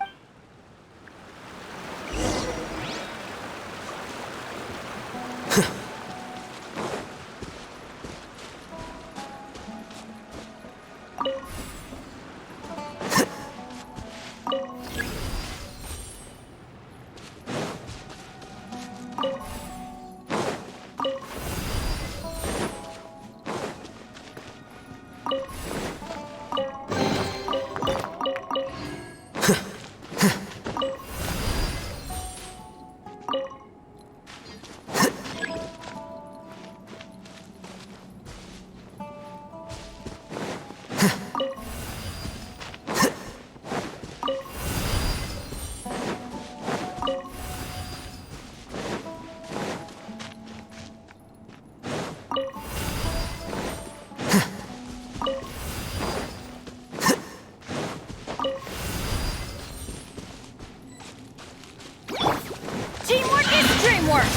Teamwork is dreamwork!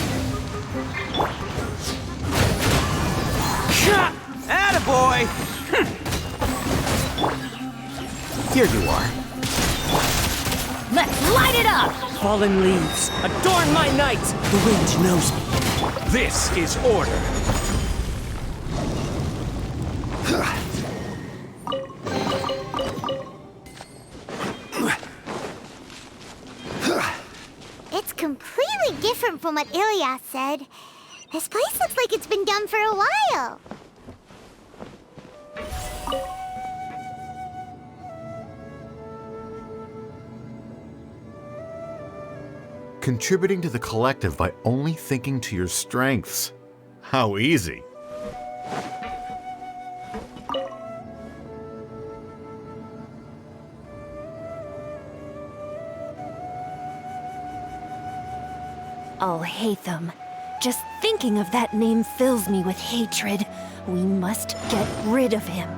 Attaboy! Here you are. Let's light it up! Fallen leaves, adorn my night! The wind knows me. This is order. It's completely different from what Ilyas said. This place looks like it's been done for a while. Contributing to the collective by only thinking to your strengths. How easy. Alhaitam. Just thinking of that name fills me with hatred. We must get rid of him.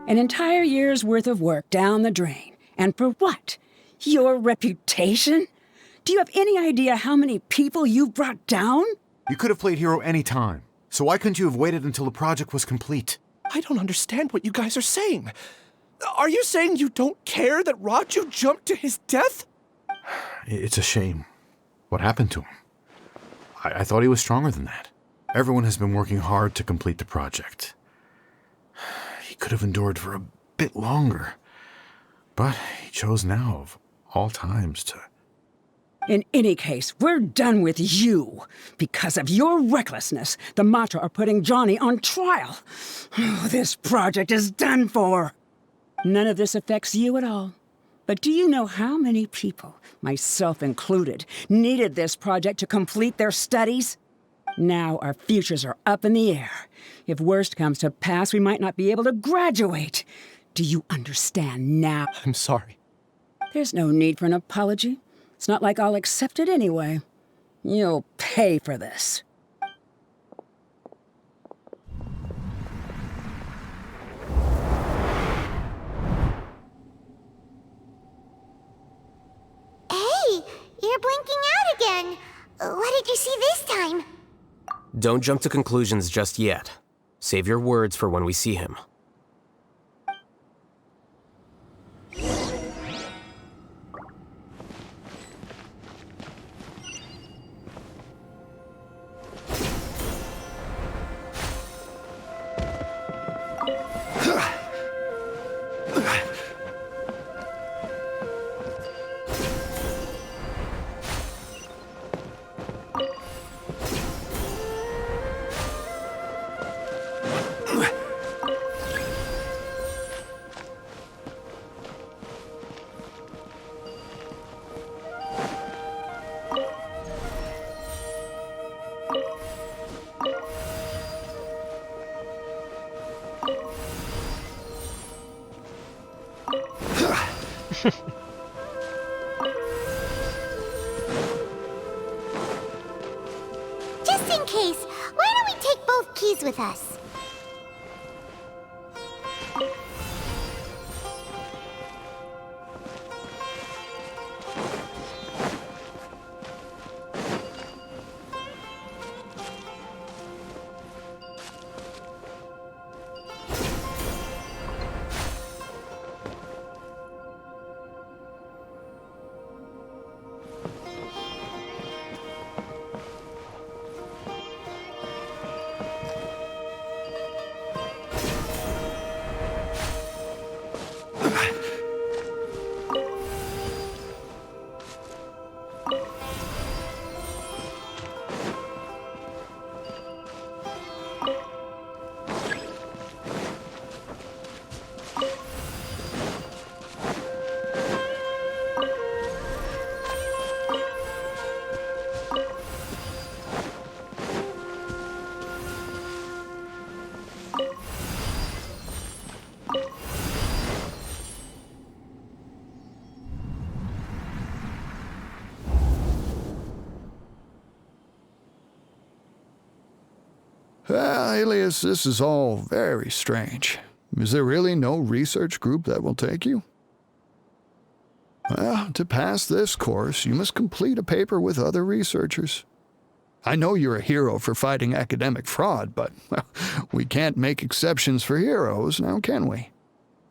An entire year's worth of work down the drain. And for what? Your reputation? Do you have any idea how many people you've brought down? You could have played hero any time, so why couldn't you have waited until the project was complete? I don't understand what you guys are saying. Are you saying you don't care that Raju jumped to his death? It's a shame. What happened to him? I thought he was stronger than that. Everyone has been working hard to complete the project. He could have endured for a bit longer. But he chose now, of all times, to... In any case, we're done with you. Because of your recklessness, the Matra are putting Johnny on trial. This project is done for. None of this affects you at all. But do you know how many people, myself included, needed this project to complete their studies? Now our futures are up in the air. If worst comes to pass, we might not be able to graduate. Do you understand now? I'm sorry. There's no need for an apology. It's not like I'll accept it anyway. You'll pay for this. Hey, you're blinking out again. What did you see this time? Don't jump to conclusions just yet. Save your words for when we see him. Just in case, why don't we take both keys with us? Alias, this is all very strange. Is there really no research group that will take you? Well, to pass this course, you must complete a paper with other researchers. I know you're a hero for fighting academic fraud, but well, we can't make exceptions for heroes, now can we?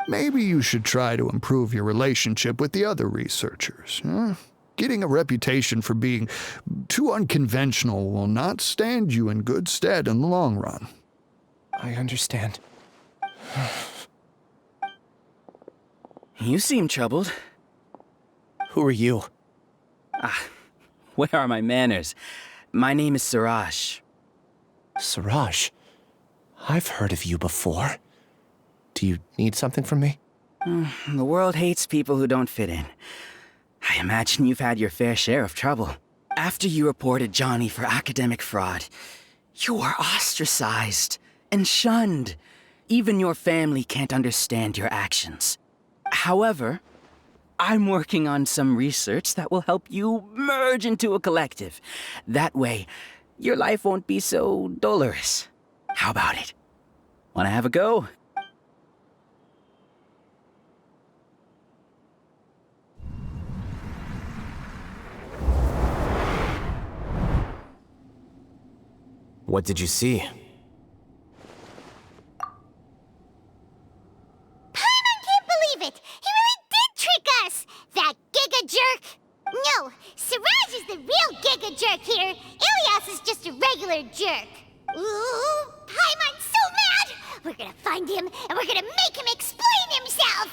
Maybe you should try to improve your relationship with the other researchers. Getting a reputation for being too unconventional will not stand you in good stead in the long run. I understand. You seem troubled. Who are you? Where are my manners? My name is Siraj. Siraj? I've heard of you before. Do you need something from me? The world hates people who don't fit in. I imagine you've had your fair share of trouble. After you reported Johnny for academic fraud, you were ostracized and shunned. Even your family can't understand your actions. However, I'm working on some research that will help you merge into a collective. That way, your life won't be so dolorous. How about it? Wanna have a go? What did you see? Paimon can't believe it! He really did trick us! That Giga Jerk! No, Siraj is the real Giga Jerk here. Ilias is just a regular jerk. Ooh, Paimon's so mad! We're gonna find him, and we're gonna make him explain himself!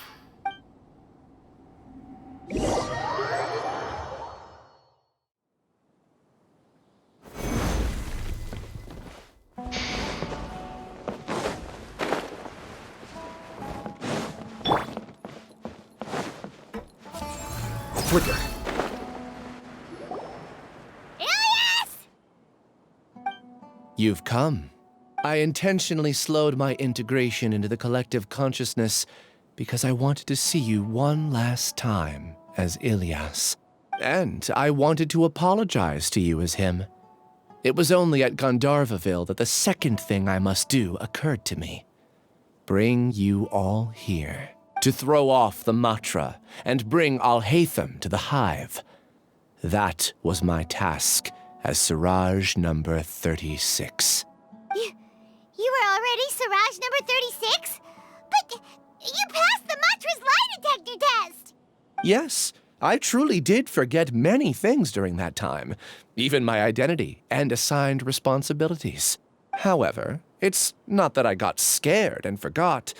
Flicker. Ilias! You've come. I intentionally slowed my integration into the collective consciousness because I wanted to see you one last time as Ilias. And I wanted to apologize to you as him. It was only at Gandharvaville that the second thing I must do occurred to me. Bring you all here to throw off the Matra and bring Alhaitam to the hive. That was my task as Siraj number 36. You were already Siraj number 36? But you passed the Matra's lie detector test! Yes, I truly did forget many things during that time, even my identity and assigned responsibilities. However, it's not that I got scared and forgot.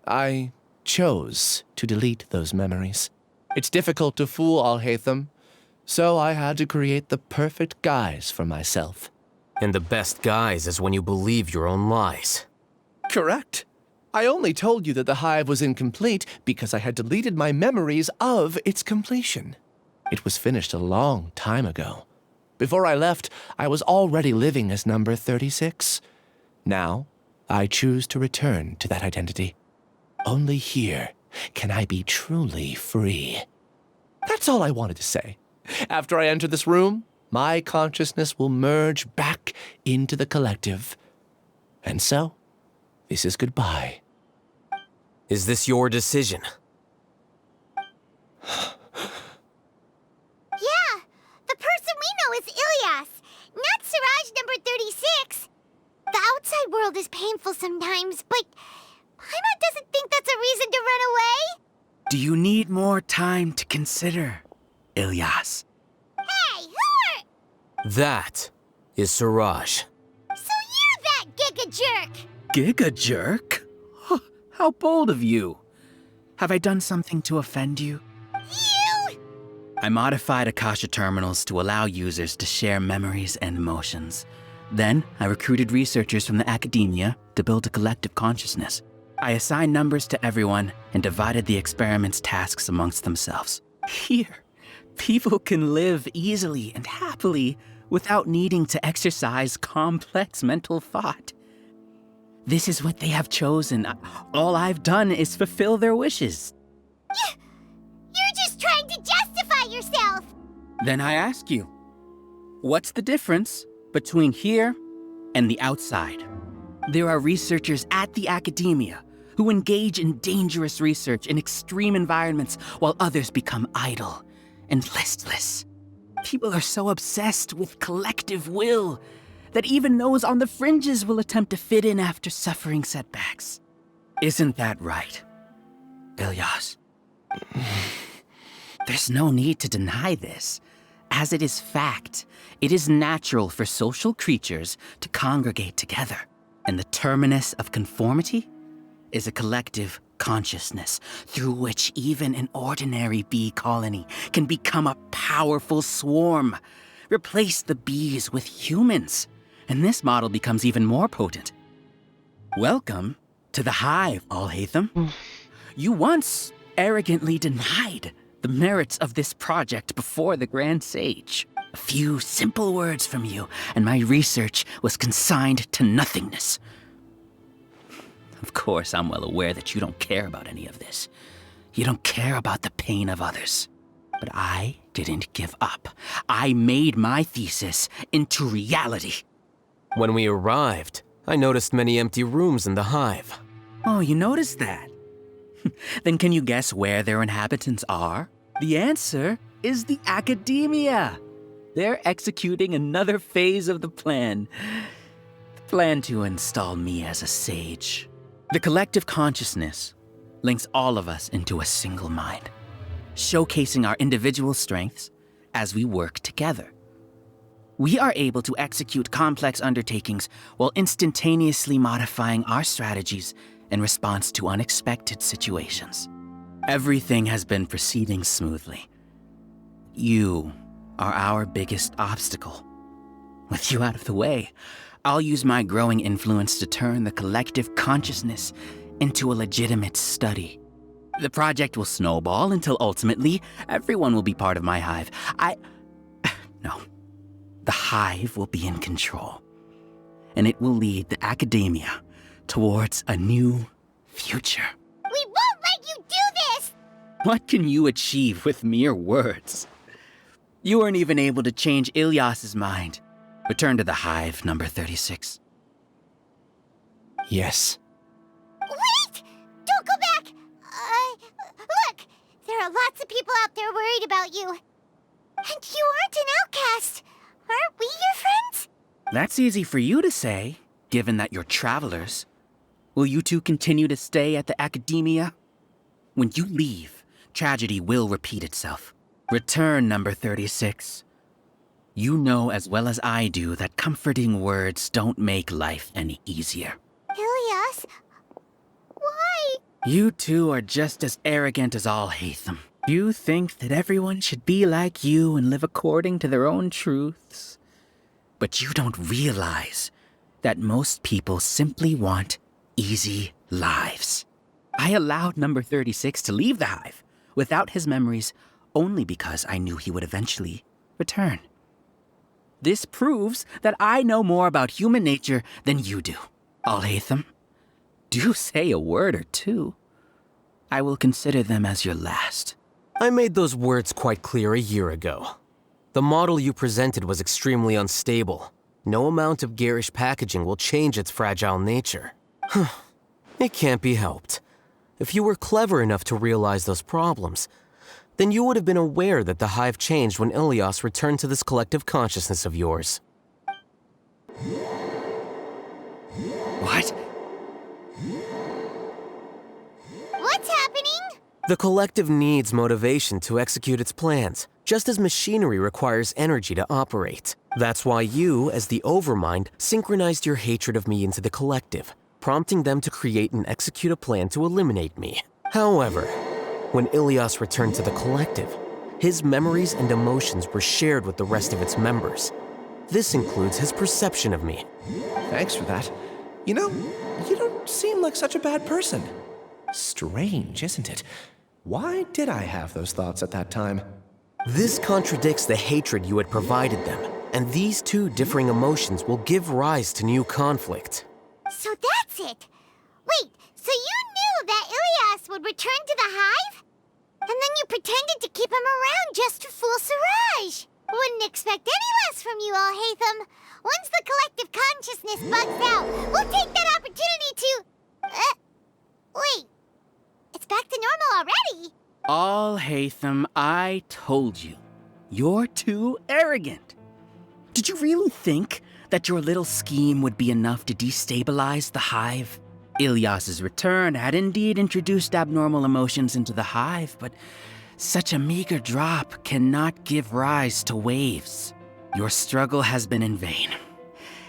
I chose to delete those memories. It's difficult to fool Alhaitam, so I had to create the perfect guise for myself. And the best guise is when you believe your own lies. Correct. I only told you that the hive was incomplete because I had deleted my memories of its completion. It was finished a long time ago. Before I left, I was already living as number 36. Now, I choose to return to that identity. Only here can I be truly free. That's all I wanted to say. After I enter this room, my consciousness will merge back into the collective. And so, this is goodbye. Is this your decision? Yeah, the person we know is Ilias, not Siraj number 36. The outside world is painful sometimes, but Paimon doesn't think that's a reason to run away. Do you need more time to consider, Ilias? Hey, who are... That is Siraj. So you're that Giga Jerk! Giga Jerk? How bold of you. Have I done something to offend you? You! I modified Akasha terminals to allow users to share memories and emotions. Then, I recruited researchers from the academia to build a collective consciousness. I assigned numbers to everyone and divided the experiment's tasks amongst themselves. Here, people can live easily and happily without needing to exercise complex mental thought. This is what they have chosen. All I've done is fulfill their wishes. You're just trying to justify yourself! Then I ask you, what's the difference between here and the outside? There are researchers at the academia who engage in dangerous research in extreme environments while others become idle and listless. People are so obsessed with collective will that even those on the fringes will attempt to fit in after suffering setbacks. Isn't that right, Ilyas? There's no need to deny this, as it is fact. It is natural for social creatures to congregate together, and the terminus of conformity is a collective consciousness through which even an ordinary bee colony can become a powerful swarm. Replace the bees with humans, and this model becomes even more potent. Welcome to the hive, Alhaitam. You once arrogantly denied the merits of this project before the Grand Sage. A few simple words from you, and my research was consigned to nothingness. Of course, I'm well aware that you don't care about any of this. You don't care about the pain of others. But I didn't give up. I made my thesis into reality. When we arrived, I noticed many empty rooms in the hive. Oh, you noticed that? Then can you guess where their inhabitants are? The answer is the academia. They're executing another phase of the plan. The plan to install me as a sage. The collective consciousness links all of us into a single mind, showcasing our individual strengths as we work together. We are able to execute complex undertakings while instantaneously modifying our strategies in response to unexpected situations. Everything has been proceeding smoothly. You are our biggest obstacle. With you out of the way, I'll use my growing influence to turn the collective consciousness into a legitimate study. The project will snowball until ultimately everyone will be part of my hive. No. The hive will be in control, and it will lead the academia towards a new future. We won't let you do this! What can you achieve with mere words? You weren't even able to change Ilyas's mind. Return to the hive, number 36. Yes. Wait! Don't go back! Look! There are lots of people out there worried about you. And you aren't an outcast. Aren't we your friends? That's easy for you to say, given that you're travelers. Will you two continue to stay at the academia? When you leave, tragedy will repeat itself. Return, number 36. You know as well as I do that comforting words don't make life any easier. Ilyas, why? You two are just as arrogant as Alhaitam. You think that everyone should be like you and live according to their own truths. But you don't realize that most people simply want easy lives. I allowed number 36 to leave the hive without his memories only because I knew he would eventually return. This proves that I know more about human nature than you do. Alhaitam, do say a word or two. I will consider them as your last. I made those words quite clear a year ago. The model you presented was extremely unstable. No amount of garish packaging will change its fragile nature. It can't be helped. If you were clever enough to realize those problems, then you would have been aware that the hive changed when Ilyas returned to this collective consciousness of yours. What? What's happening? The collective needs motivation to execute its plans, just as machinery requires energy to operate. That's why you, as the Overmind, synchronized your hatred of me into the collective, prompting them to create and execute a plan to eliminate me. However, when Ilyas returned to the collective, his memories and emotions were shared with the rest of its members. This includes his perception of me. Thanks for that. You know, you don't seem like such a bad person. Strange, isn't it? Why did I have those thoughts at that time? This contradicts the hatred you had provided them, and these two differing emotions will give rise to new conflict. So that's it. Wait, so you knew that Ilyas would return to the hive? And then you pretended to keep him around just to fool Siraj. Wouldn't expect any less from you, Alhaitam. Once the collective consciousness bugs out, we'll take that opportunity to... Wait, it's back to normal already? Alhaitam, I told you. You're too arrogant. Did you really think that your little scheme would be enough to destabilize the hive? Ilyas's return had indeed introduced abnormal emotions into the hive, but such a meager drop cannot give rise to waves. Your struggle has been in vain,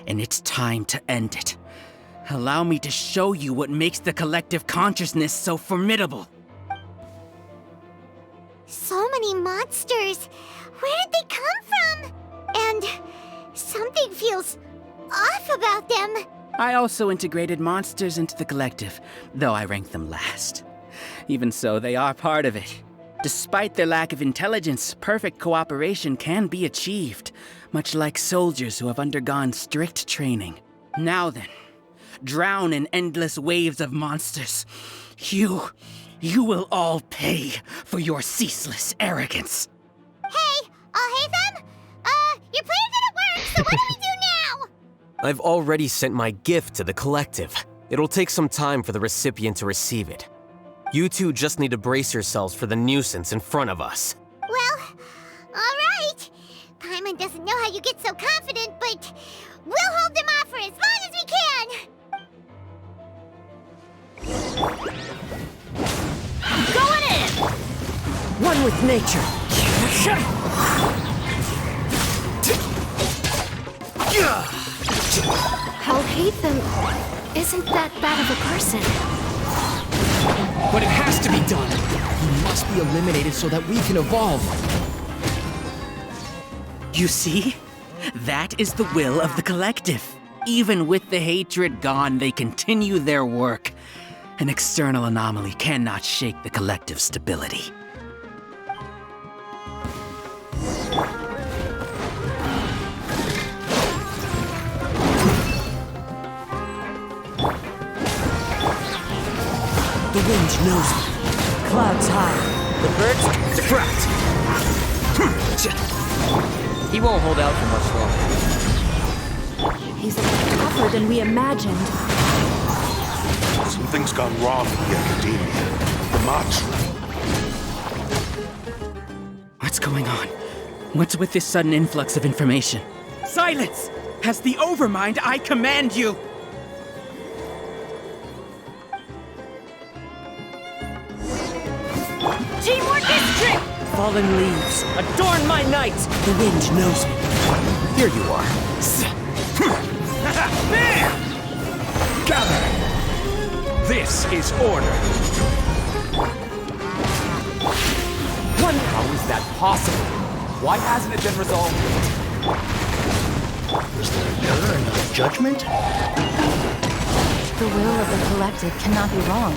and it's time to end it. Allow me to show you what makes the collective consciousness so formidable. So many monsters. Where did they come from? And something feels off about them. I also integrated monsters into the collective, though I ranked them last. Even so, they are part of it. Despite their lack of intelligence, perfect cooperation can be achieved, much like soldiers who have undergone strict training. Now then, drown in endless waves of monsters. You will all pay for your ceaseless arrogance. Hey, Alhaitam? Your plan didn't work, so what do we do now? I've already sent my gift to the collective. It'll take some time for the recipient to receive it. You two just need to brace yourselves for the nuisance in front of us. Well, alright. Paimon doesn't know how you get so confident, but we'll hold them off for as long as we can. Going in! One with nature. Alhaitam isn't that bad of a person. But it has to be done. He must be eliminated so that we can evolve. You see? That is the will of the collective. Even with the hatred gone, they continue their work. An external anomaly cannot shake the collective's stability. The wind knows me. Clouds high. The birds defract. He won't hold out for much longer. He's a lot tougher than we imagined. Something's gone wrong in the Academia. The Matra. What's going on? What's with this sudden influx of information? Silence! As the Overmind, I command you! Teamwork is trick! Fallen leaves, adorn my night! The wind knows me. Here you are. Gather! This is order. How is that possible? Why hasn't it been resolved? Is there an error in our judgment? The will of the collective cannot be wrong.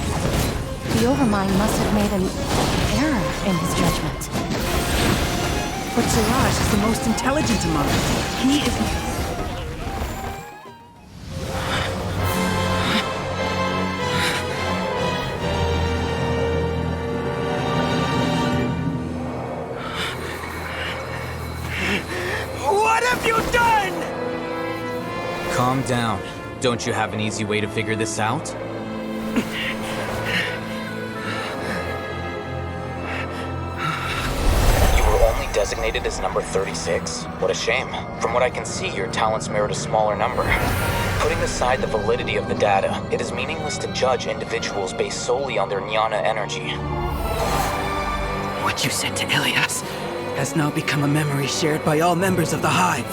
The Overmind must have made an error in his judgment. But Siraj is the most intelligent among us. He is... What have you done? Calm down. Don't you have an easy way to figure this out? You were only designated as number 36? What a shame. From what I can see, your talents merit a smaller number. Putting aside the validity of the data, it is meaningless to judge individuals based solely on their jnana energy. What you said to Ilyas has now become a memory shared by all members of the Hive.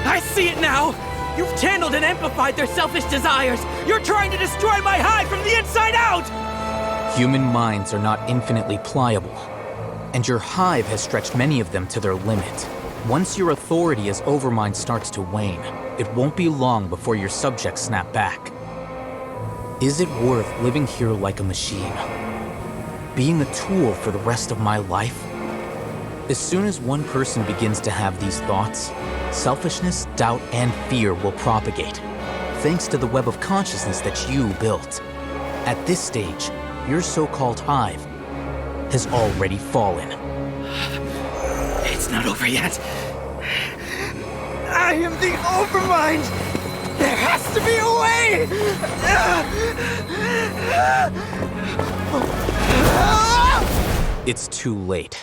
I see it now! You've channeled and amplified their selfish desires! You're trying to destroy my Hive from the inside out! Human minds are not infinitely pliable, and your Hive has stretched many of them to their limit. Once your authority as Overmind starts to wane, it won't be long before your subjects snap back. Is it worth living here like a machine? Being a tool for the rest of my life? As soon as one person begins to have these thoughts, selfishness, doubt, and fear will propagate, thanks to the web of consciousness that you built. At this stage, your so-called Hive has already fallen. It's not over yet. I am the Overmind, There has to be a way! It's too late.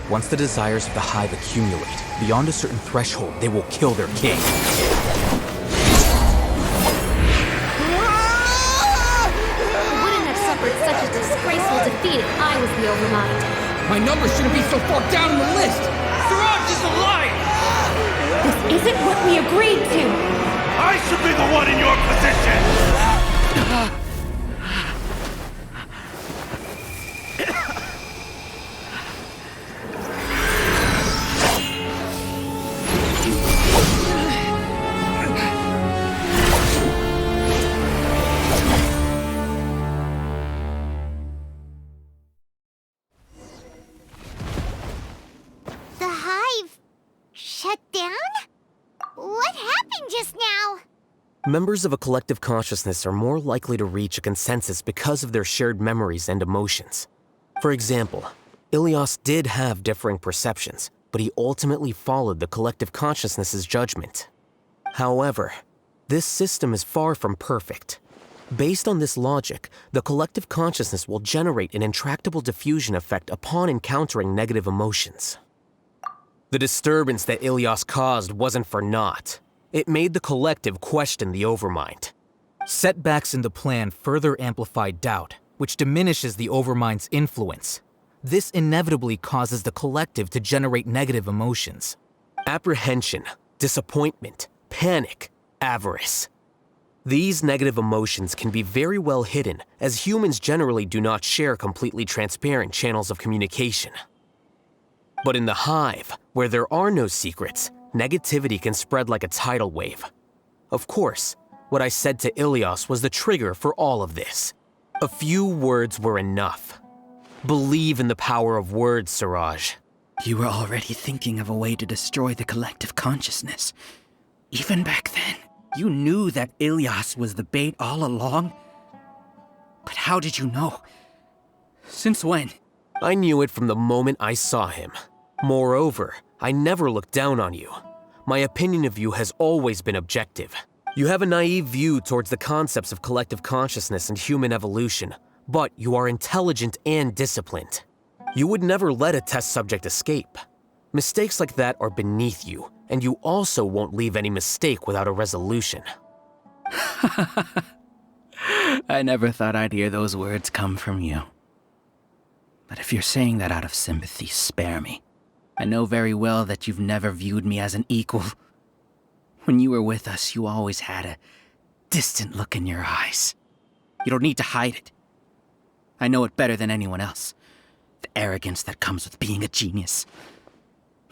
Once the desires of the Hive accumulate, beyond a certain threshold, they will kill their king. I wouldn't have suffered such a disgraceful defeat if I was the Overmind. My number shouldn't be so far down in the list! Siraj is alive! This isn't what we agreed to! I should be the one in your position! The Hive shut down? What happened just now? Members of a collective consciousness are more likely to reach a consensus because of their shared memories and emotions. For example, Ilias did have differing perceptions, but he ultimately followed the collective consciousness's judgment. However, this system is far from perfect. Based on this logic, the collective consciousness will generate an intractable diffusion effect upon encountering negative emotions. The disturbance that Ilias caused wasn't for naught. It made the collective question the Overmind. Setbacks in the plan further amplify doubt, which diminishes the Overmind's influence. This inevitably causes the collective to generate negative emotions. Apprehension, disappointment, panic, avarice. These negative emotions can be very well hidden, as humans generally do not share completely transparent channels of communication. But in the Hive, where there are no secrets, negativity can spread like a tidal wave. Of course, what I said to Ilias was the trigger for all of this. A few words were enough. Believe in the power of words, Siraj. You were already thinking of a way to destroy the collective consciousness. Even back then, you knew that Ilias was the bait all along. But how did you know? Since when? I knew it from the moment I saw him. Moreover, I never looked down on you. My opinion of you has always been objective. You have a naive view towards the concepts of collective consciousness and human evolution, but you are intelligent and disciplined. You would never let a test subject escape. Mistakes like that are beneath you, and you also won't leave any mistake without a resolution. I never thought I'd hear those words come from you. But if you're saying that out of sympathy, spare me. I know very well that you've never viewed me as an equal. When you were with us, you always had a distant look in your eyes. You don't need to hide it. I know it better than anyone else. The arrogance that comes with being a genius.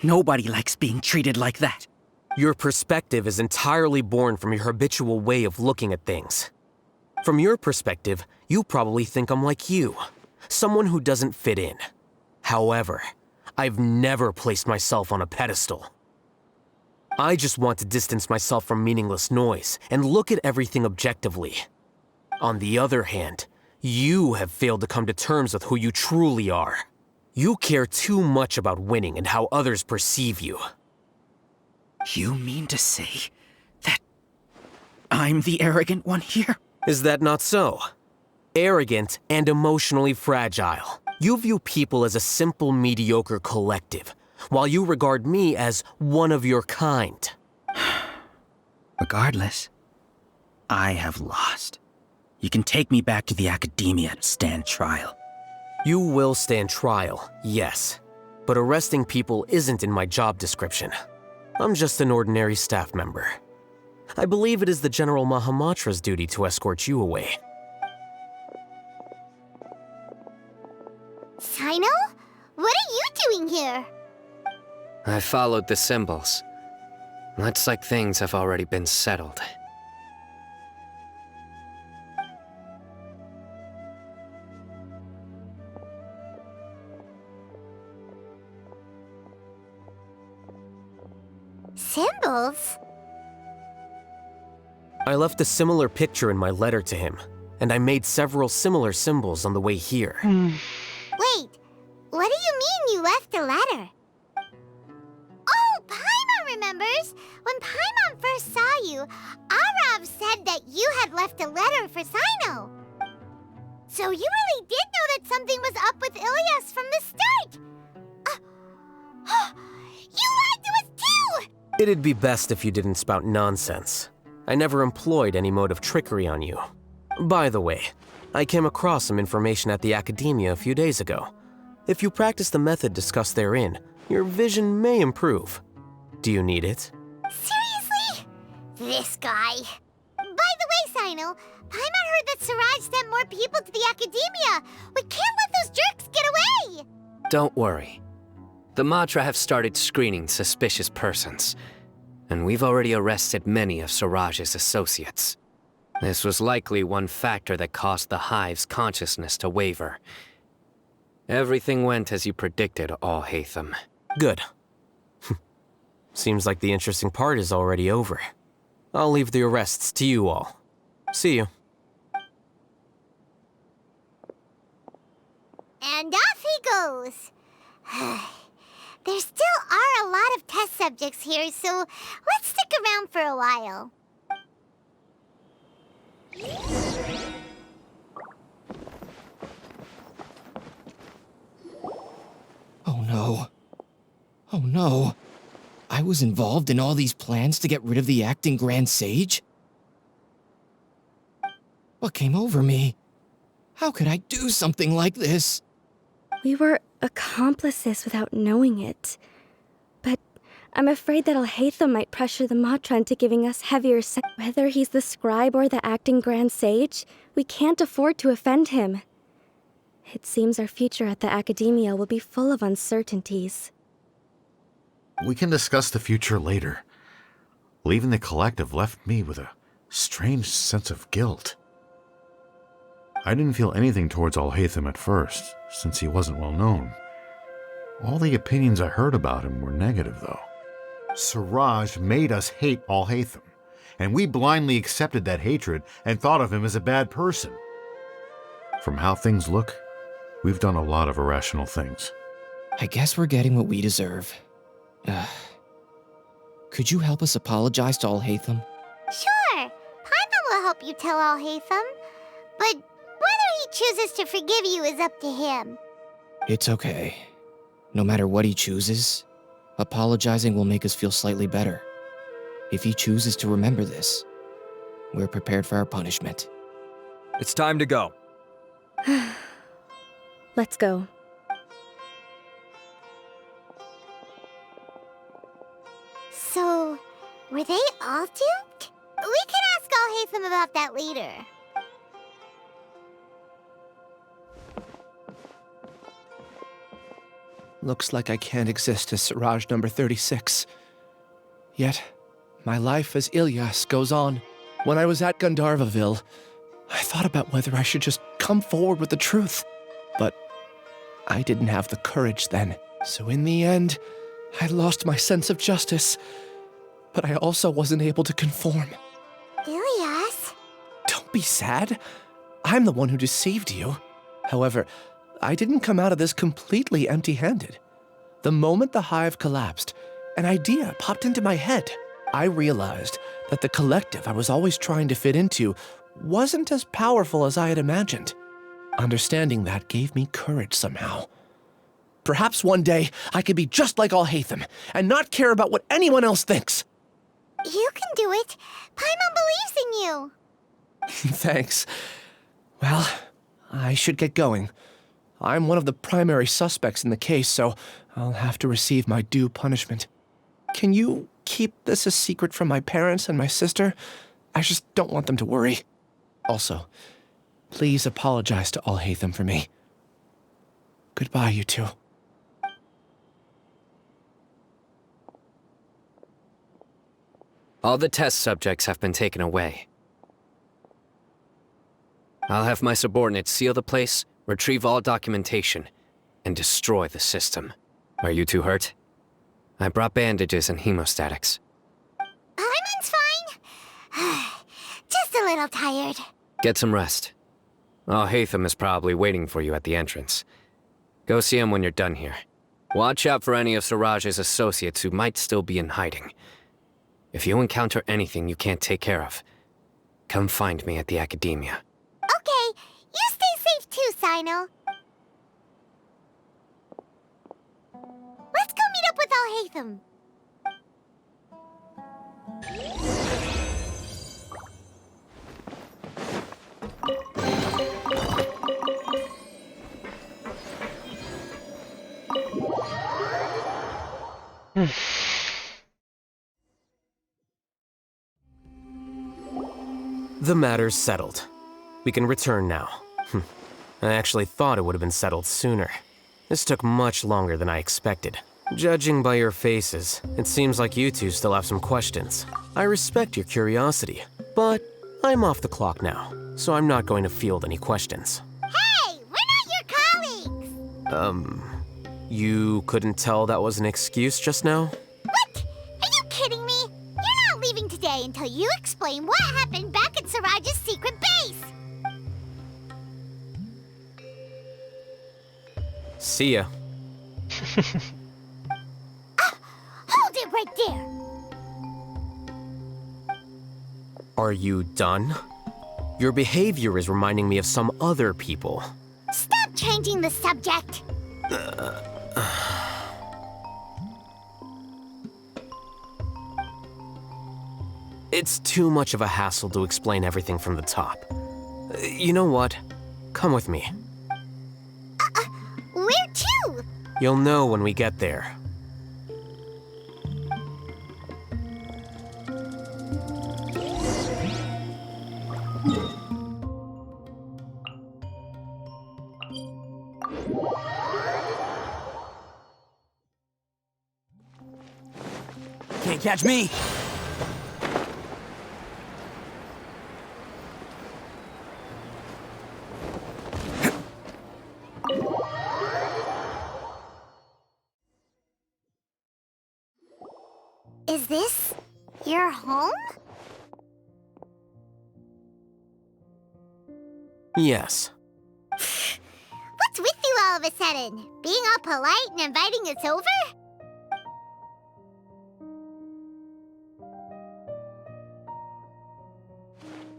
Nobody likes being treated like that. Your perspective is entirely born from your habitual way of looking at things. From your perspective, you probably think I'm like you, someone who doesn't fit in. However, I've never placed myself on a pedestal. I just want to distance myself from meaningless noise and look at everything objectively. On the other hand, you have failed to come to terms with who you truly are. You care too much about winning and how others perceive you. You mean to say that I'm the arrogant one here? Is that not so? Arrogant and emotionally fragile. You view people as a simple, mediocre collective, while you regard me as one of your kind. Regardless, I have lost. You can take me back to the academia to stand trial. You will stand trial, yes. But arresting people isn't in my job description. I'm just an ordinary staff member. I believe it is the General Mahamatra's duty to escort you away. Sino? What are you doing here? I followed the symbols. Looks like things have already been settled. Symbols? I left a similar picture in my letter to him, and I made several similar symbols on the way here. Wait, what do you mean you left a letter? Oh, Paimon remembers! When Paimon first saw you, Ara Arav said that you had left a letter for Sino. So you really did know that something was up with Ilyas from the start. You lied to us too! It'd be best if you didn't spout nonsense. I never employed any mode of trickery on you. By the way, I came across some information at the Academia a few days ago. If you practice the method discussed therein, your vision may improve. Do you need it? Seriously? This guy. By the way, Sino, Paimon heard that Siraj sent more people to the Academia. We can't let those jerks get away! Don't worry. The Matra have started screening suspicious persons, and we've already arrested many of Siraj's associates. This was likely one factor that caused the Hive's consciousness to waver. Everything went as you predicted, Alhaitam. Good. Seems like the interesting part is already over. I'll leave the arrests to you all. See you. And off he goes. There still are a lot of test subjects here, so let's stick around for a while. Oh no. Oh no. I was involved in all these plans to get rid of the acting Grand Sage? What came over me? How could I do something like this? We were accomplices without knowing it. But I'm afraid that Alhaitam might pressure the Matra into giving us heavier Whether he's the scribe or the acting Grand Sage, we can't afford to offend him. It seems our future at the Academia will be full of uncertainties. We can discuss the future later. Leaving the collective left me with a strange sense of guilt. I didn't feel anything towards Alhaitam at first, since he wasn't well known. All the opinions I heard about him were negative, though. Siraj made us hate Alhaitam, and we blindly accepted that hatred and thought of him as a bad person. From how things look, we've done a lot of irrational things. I guess we're getting what we deserve. Could you help us apologize to Alhaitam? Sure. Paimon will help you tell Alhaitam. But whether he chooses to forgive you is up to him. It's okay. No matter what he chooses, apologizing will make us feel slightly better. If he chooses to remember this, we're prepared for our punishment. It's time to go. Let's go. So, were they all duped? We can ask Alhaitam about that later. Looks like I can't exist as Siraj number 36. Yet, my life as Ilyas goes on. When I was at Gandharvaville, I thought about whether I should just come forward with the truth. But I didn't have the courage then. So in the end, I lost my sense of justice. But I also wasn't able to conform. Ilyas? Don't be sad. I'm the one who deceived you. However, I didn't come out of this completely empty-handed. The moment the hive collapsed, an idea popped into my head. I realized that the collective I was always trying to fit into wasn't as powerful as I had imagined. Understanding that gave me courage somehow. Perhaps one day I could be just like Alhaitam and not care about what anyone else thinks. You can do it. Paimon believes in you. Thanks. Well, I should get going. I'm one of the primary suspects in the case, so I'll have to receive my due punishment. Can you keep this a secret from my parents and my sister? I just don't want them to worry. Also, please apologize to Alhaitam for me. Goodbye, you two. All the test subjects have been taken away. I'll have my subordinates seal the place, retrieve all documentation, and destroy the system. Are you two hurt? I brought bandages and hemostatics. Paimon's fine. Just a little tired. Get some rest. Alhaitam is probably waiting for you at the entrance. Go see him when you're done here. Watch out for any of Siraj's associates who might still be in hiding. If you encounter anything you can't take care of, Come find me at the Academia. Okay, you stay safe too, Sino. Let's go meet up with Alhaitam. The matter's settled. We can return now. I actually thought it would have been settled sooner. This took much longer than I expected. Judging by your faces, it seems like you two still have some questions. I respect your curiosity, but I'm off the clock now, so I'm not going to field any questions. Hey, we're not your colleagues! You couldn't tell that was an excuse just now? What? Are you kidding me? You're not leaving today until you explain what happened back at Siraj's secret base! See ya. Hold it right there! Are you done? Your behavior is reminding me of some other people. Stop changing the subject! It's too much of a hassle to explain everything from the top. You know what? Come with me. Where to? You'll know when we get there. Can't catch me! Is this your home? Yes. What's with you all of a sudden? Being all polite and inviting us over?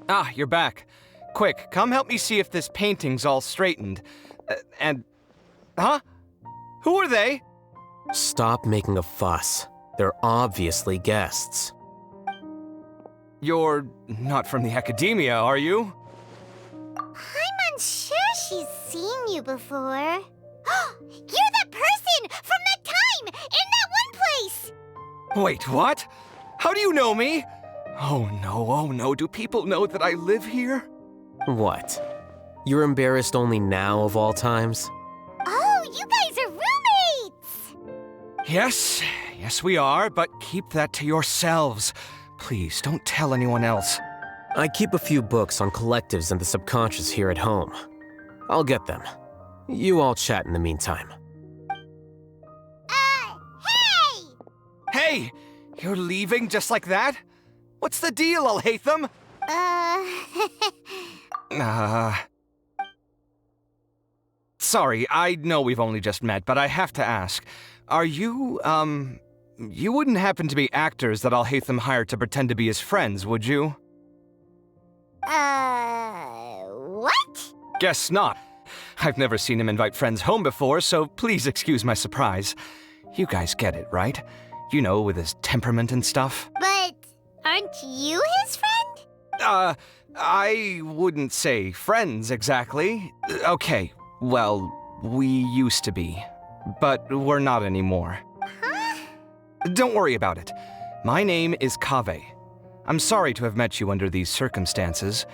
Ah, you're back. Quick, come help me see if this painting's all straightened. Huh? Who are they? Stop making a fuss. They're obviously guests. You're not from the Academia, are you? I'm unsure she's seen you before. You're that person from that time in that one place! Wait, what? How do you know me? Oh no, do people know that I live here? What? You're embarrassed only now of all times? Oh, you guys are roommates! Yes, we are, but keep that to yourselves. Please, don't tell anyone else. I keep a few books on collectives and the subconscious here at home. I'll get them. You all chat in the meantime. Hey! Hey! You're leaving just like that? What's the deal, Alhaitam? Sorry, I know we've only just met, but I have to ask. Are you, you wouldn't happen to be actors that Alhaitam hired to pretend to be his friends, would you? What? Guess not. I've never seen him invite friends home before, so please excuse my surprise. You guys get it, right? You know, with his temperament and stuff. But aren't you his friend? I wouldn't say friends exactly. Okay, well, we used to be, but we're not anymore. Huh? Don't worry about it. My name is Kaveh. I'm sorry to have met you under these circumstances.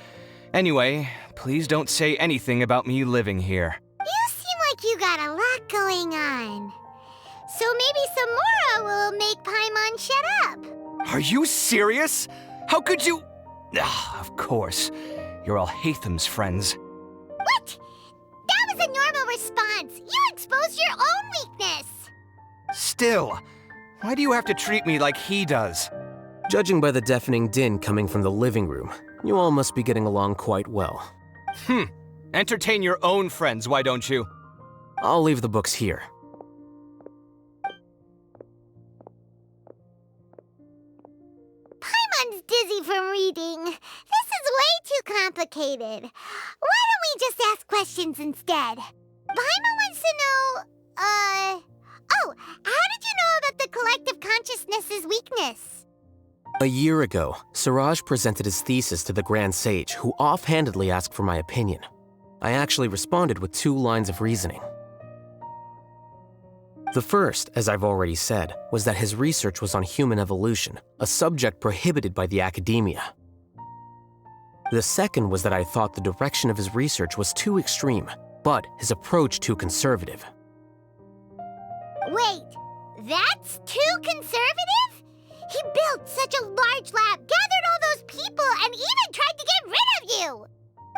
Anyway, please don't say anything about me living here. You seem like you got a lot going on. So maybe Samora will make Paimon shut up. Are you serious? How could you? Of course. You're Alhaitam's friends. What? That was a normal response. You exposed your own weakness. Still, why do you have to treat me like he does? Judging by the deafening din coming from the living room, you all must be getting along quite well. Entertain your own friends, why don't you? I'll leave the books here. Paimon's dizzy from reading. This is way too complicated. Why don't we just ask questions instead? Paimon wants to know, oh, how did you know about the collective consciousness's weakness? A year ago, Suraj presented his thesis to the Grand Sage, who offhandedly asked for my opinion. I actually responded with 2 lines of reasoning. The first, as I've already said, was that his research was on human evolution, a subject prohibited by the academia. The second was that I thought the direction of his research was too extreme, but his approach too conservative. Wait, that's too conservative? He built such a large lab, gathered all those people, and even tried to get rid of you!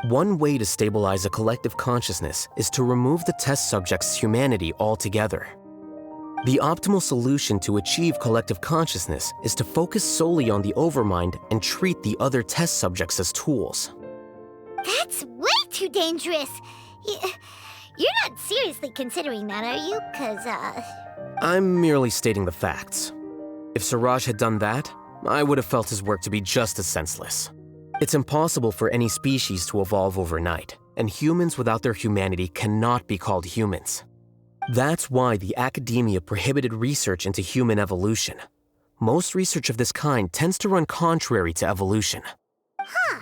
One way to stabilize a collective consciousness is to remove the test subject's humanity altogether. The optimal solution to achieve collective consciousness is to focus solely on the overmind and treat the other test subjects as tools. That's way too dangerous. You're not seriously considering that, are you? 'Cause, I'm merely stating the facts. If Suraj had done that, I would have felt his work to be just as senseless. It's impossible for any species to evolve overnight, and humans without their humanity cannot be called humans. That's why the academia prohibited research into human evolution. Most research of this kind tends to run contrary to evolution. Huh.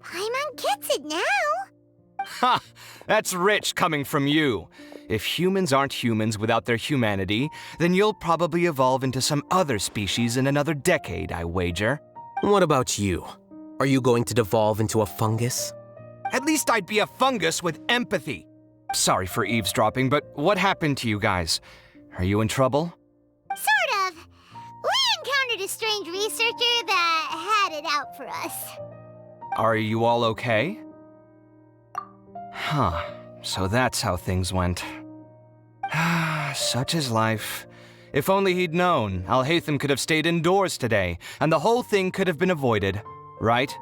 Paimon gets it now. Ha! That's rich coming from you. If humans aren't humans without their humanity, then you'll probably evolve into some other species in another decade, I wager. What about you? Are you going to devolve into a fungus? At least I'd be a fungus with empathy. Sorry for eavesdropping, but what happened to you guys? Are you in trouble? Sort of. We encountered a strange researcher that had it out for us. Are you all okay? Huh. So that's how things went. Such is life. If only he'd known, Alhaitam could have stayed indoors today, and the whole thing could have been avoided, right?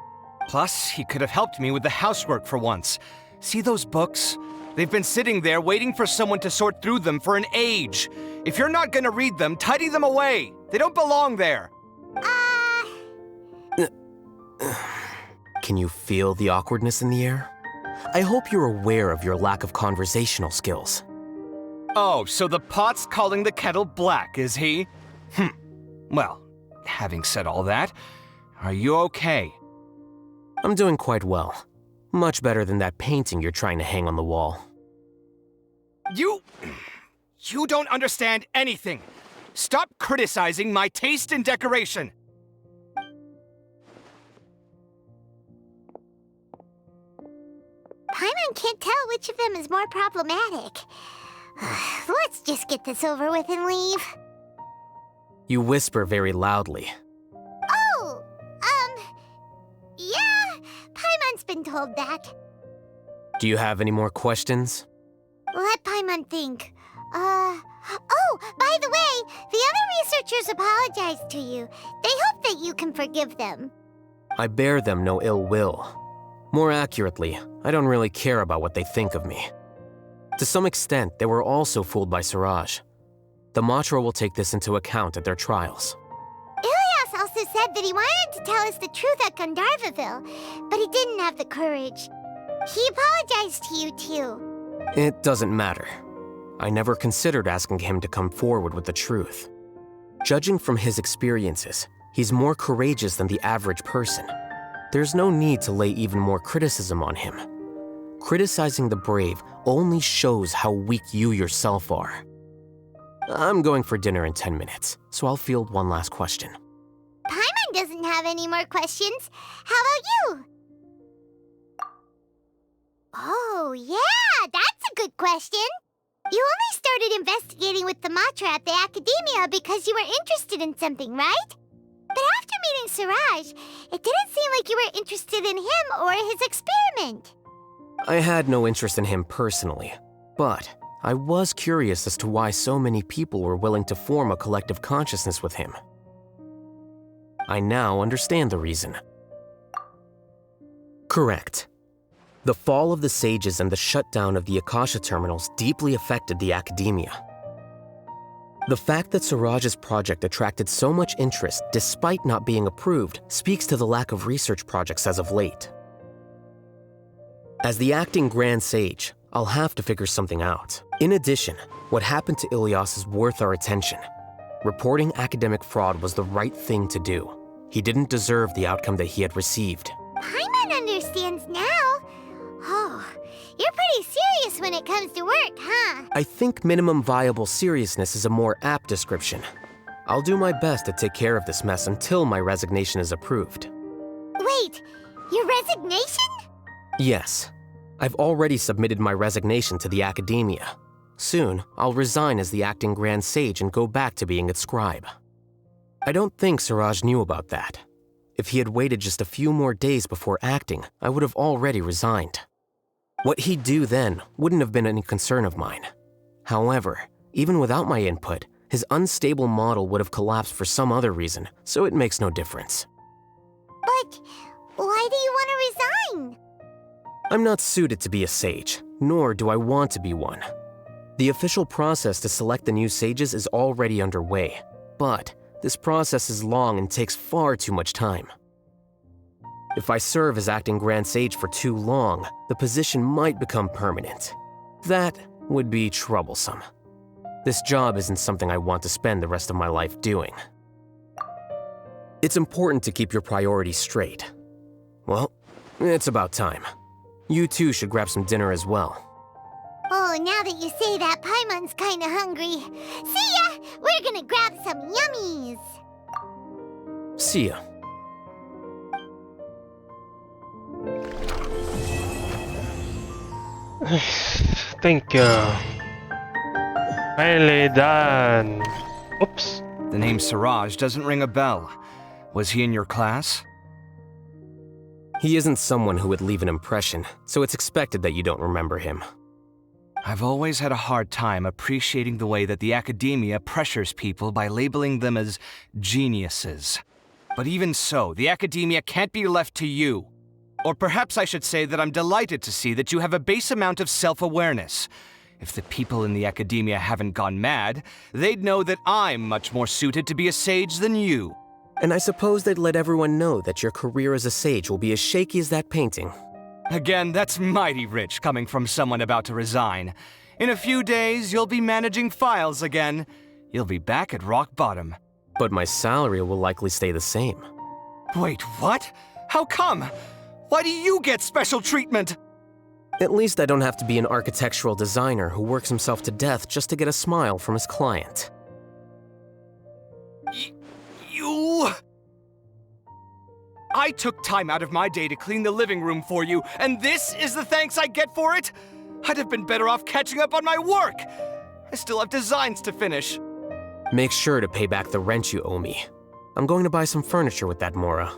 Plus, he could have helped me with the housework for once. See those books? They've been sitting there waiting for someone to sort through them for an age. If you're not gonna read them, tidy them away. They don't belong there. Can you feel the awkwardness in the air? I hope you're aware of your lack of conversational skills. Oh, so the pot's calling the kettle black, is he? Well, having said all that, are you okay? I'm doing quite well. Much better than that painting you're trying to hang on the wall. You don't understand anything. Stop criticizing my taste in decoration. Paimon can't tell which of them is more problematic. Let's just get this over with and leave. You whisper very loudly. Oh, yeah, Paimon's been told that. Do you have any more questions? Let Paimon think. Oh, by the way, the other researchers apologized to you. They hope that you can forgive them. I bear them no ill will. More accurately, I don't really care about what they think of me. To some extent, they were also fooled by Suraj. The Matra will take this into account at their trials. Ilyas also said that he wanted to tell us the truth at Gandharvaville, but he didn't have the courage. He apologized to you, too. It doesn't matter. I never considered asking him to come forward with the truth. Judging from his experiences, he's more courageous than the average person. There's no need to lay even more criticism on him. Criticizing the brave only shows how weak you yourself are. I'm going for dinner in 10 minutes, so I'll field one last question. Paimon doesn't have any more questions. How about you? Oh, yeah, that's a good question. You only started investigating with the Matra at the Academia because you were interested in something, right? But after meeting Suraj, it didn't seem like you were interested in him or his experiment. I had no interest in him personally, but I was curious as to why so many people were willing to form a collective consciousness with him. I now understand the reason. Correct. The fall of the sages and the shutdown of the Akasha terminals deeply affected the academia. The fact that Suraj's project attracted so much interest despite not being approved speaks to the lack of research projects as of late. As the acting Grand Sage, I'll have to figure something out. In addition, what happened to Ilyas is worth our attention. Reporting academic fraud was the right thing to do. He didn't deserve the outcome that he had received. Paimon understands now. Oh, you're pretty serious when it comes to work, huh? I think minimum viable seriousness is a more apt description. I'll do my best to take care of this mess until my resignation is approved. Wait, your resignation? Yes. I've already submitted my resignation to the academia. Soon, I'll resign as the acting Grand Sage and go back to being its scribe. I don't think Suraj knew about that. If he had waited just a few more days before acting, I would have already resigned. What he'd do then wouldn't have been any concern of mine. However, even without my input, his unstable model would have collapsed for some other reason, so it makes no difference. But why do you want to resign? I'm not suited to be a sage, nor do I want to be one. The official process to select the new sages is already underway, but this process is long and takes far too much time. If I serve as acting Grand Sage for too long, the position might become permanent. That would be troublesome. This job isn't something I want to spend the rest of my life doing. It's important to keep your priorities straight. Well, it's about time. You too should grab some dinner as well. Oh, now that you say that, Paimon's kinda hungry. See ya! We're gonna grab some yummies! See ya. Thank you. Finally done. Oops. The name Suraj doesn't ring a bell. Was he in your class? He isn't someone who would leave an impression, so it's expected that you don't remember him. I've always had a hard time appreciating the way that the academia pressures people by labeling them as geniuses. But even so, the academia can't be left to you. Or perhaps I should say that I'm delighted to see that you have a base amount of self-awareness. If the people in the academia haven't gone mad, they'd know that I'm much more suited to be a sage than you. And I suppose they'd let everyone know that your career as a sage will be as shaky as that painting. Again, that's mighty rich coming from someone about to resign. In a few days, you'll be managing files again. You'll be back at rock bottom. But my salary will likely stay the same. Wait, what? How come? Why do you get special treatment? At least I don't have to be an architectural designer who works himself to death just to get a smile from his client. You... I took time out of my day to clean the living room for you, and this is the thanks I get for it? I'd have been better off catching up on my work. I still have designs to finish. Make sure to pay back the rent you owe me. I'm going to buy some furniture with that, Mora.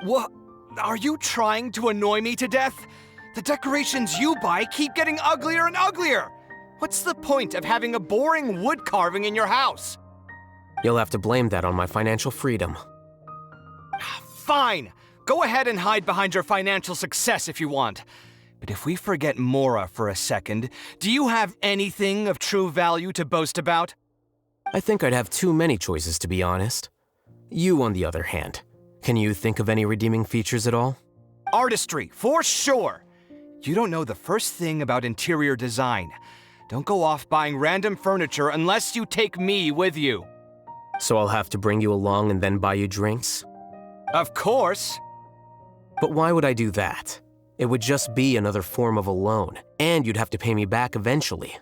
What? Are you trying to annoy me to death? The decorations you buy keep getting uglier and uglier. What's the point of having a boring wood carving in your house? You'll have to blame that on my financial freedom. Fine! Go ahead and hide behind your financial success if you want. But if we forget Mora for a second, do you have anything of true value to boast about? I think I'd have too many choices, to be honest. You, on the other hand, can you think of any redeeming features at all? Artistry, for sure! You don't know the first thing about interior design. Don't go off buying random furniture unless you take me with you. So I'll have to bring you along and then buy you drinks? Of course! But why would I do that? It would just be another form of a loan, and you'd have to pay me back eventually.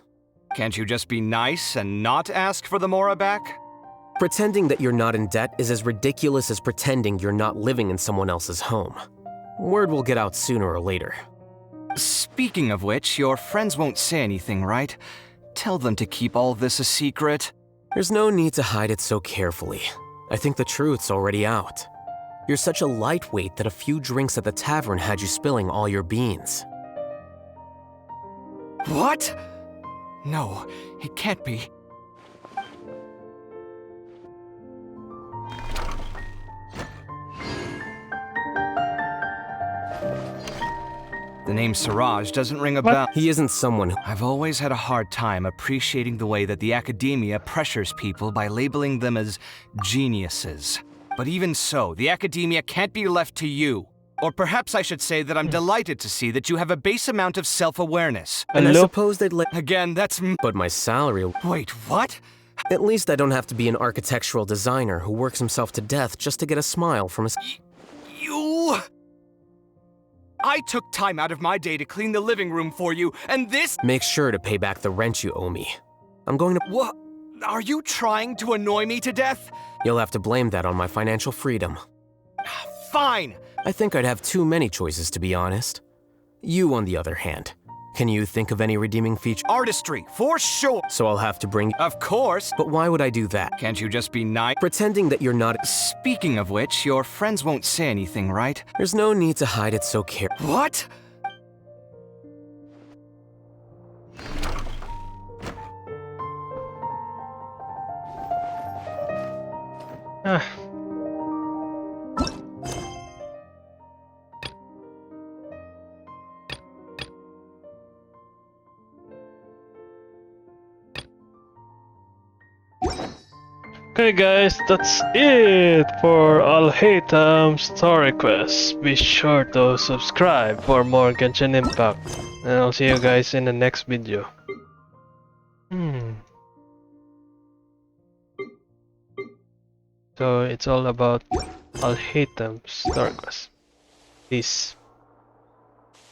Can't you just be nice and not ask for the Mora back? Pretending that you're not in debt is as ridiculous as pretending you're not living in someone else's home. Word will get out sooner or later. Speaking of which, your friends won't say anything, right? Tell them to keep all this a secret. There's no need to hide it so carefully. I think the truth's already out. You're such a lightweight that a few drinks at the tavern had you spilling all your beans. What? No, it can't be. The name Siraj doesn't ring a bell. He isn't someone who... I've always had a hard time appreciating the way that the academia pressures people by labeling them as geniuses. But even so, the academia can't be left to you. Or perhaps I should say that I'm delighted to see that you have a base amount of self-awareness. And I suppose they'd let... Again, that's... But my salary... Wait, what? At least I don't have to be an architectural designer who works himself to death just to get a smile from his... You... I took time out of my day to clean the living room for you, and this... Make sure to pay back the rent you owe me. I'm going to... What? Are you trying to annoy me to death? You'll have to blame that on my financial freedom. Fine! I think I'd have too many choices, to be honest. You, on the other hand, can you think of any redeeming feature? Artistry, for sure! So I'll have to bring... Of course! But why would I do that? Can't you just be nice? Pretending that you're not... Speaking of which, your friends won't say anything, right? There's no need to hide it so carefully. What? Okay guys, that's it for Alhaitam story quest. Be sure to subscribe for more Genshin Impact. And I'll see you guys in the next video. So it's all about Alhaitam story quest. Peace.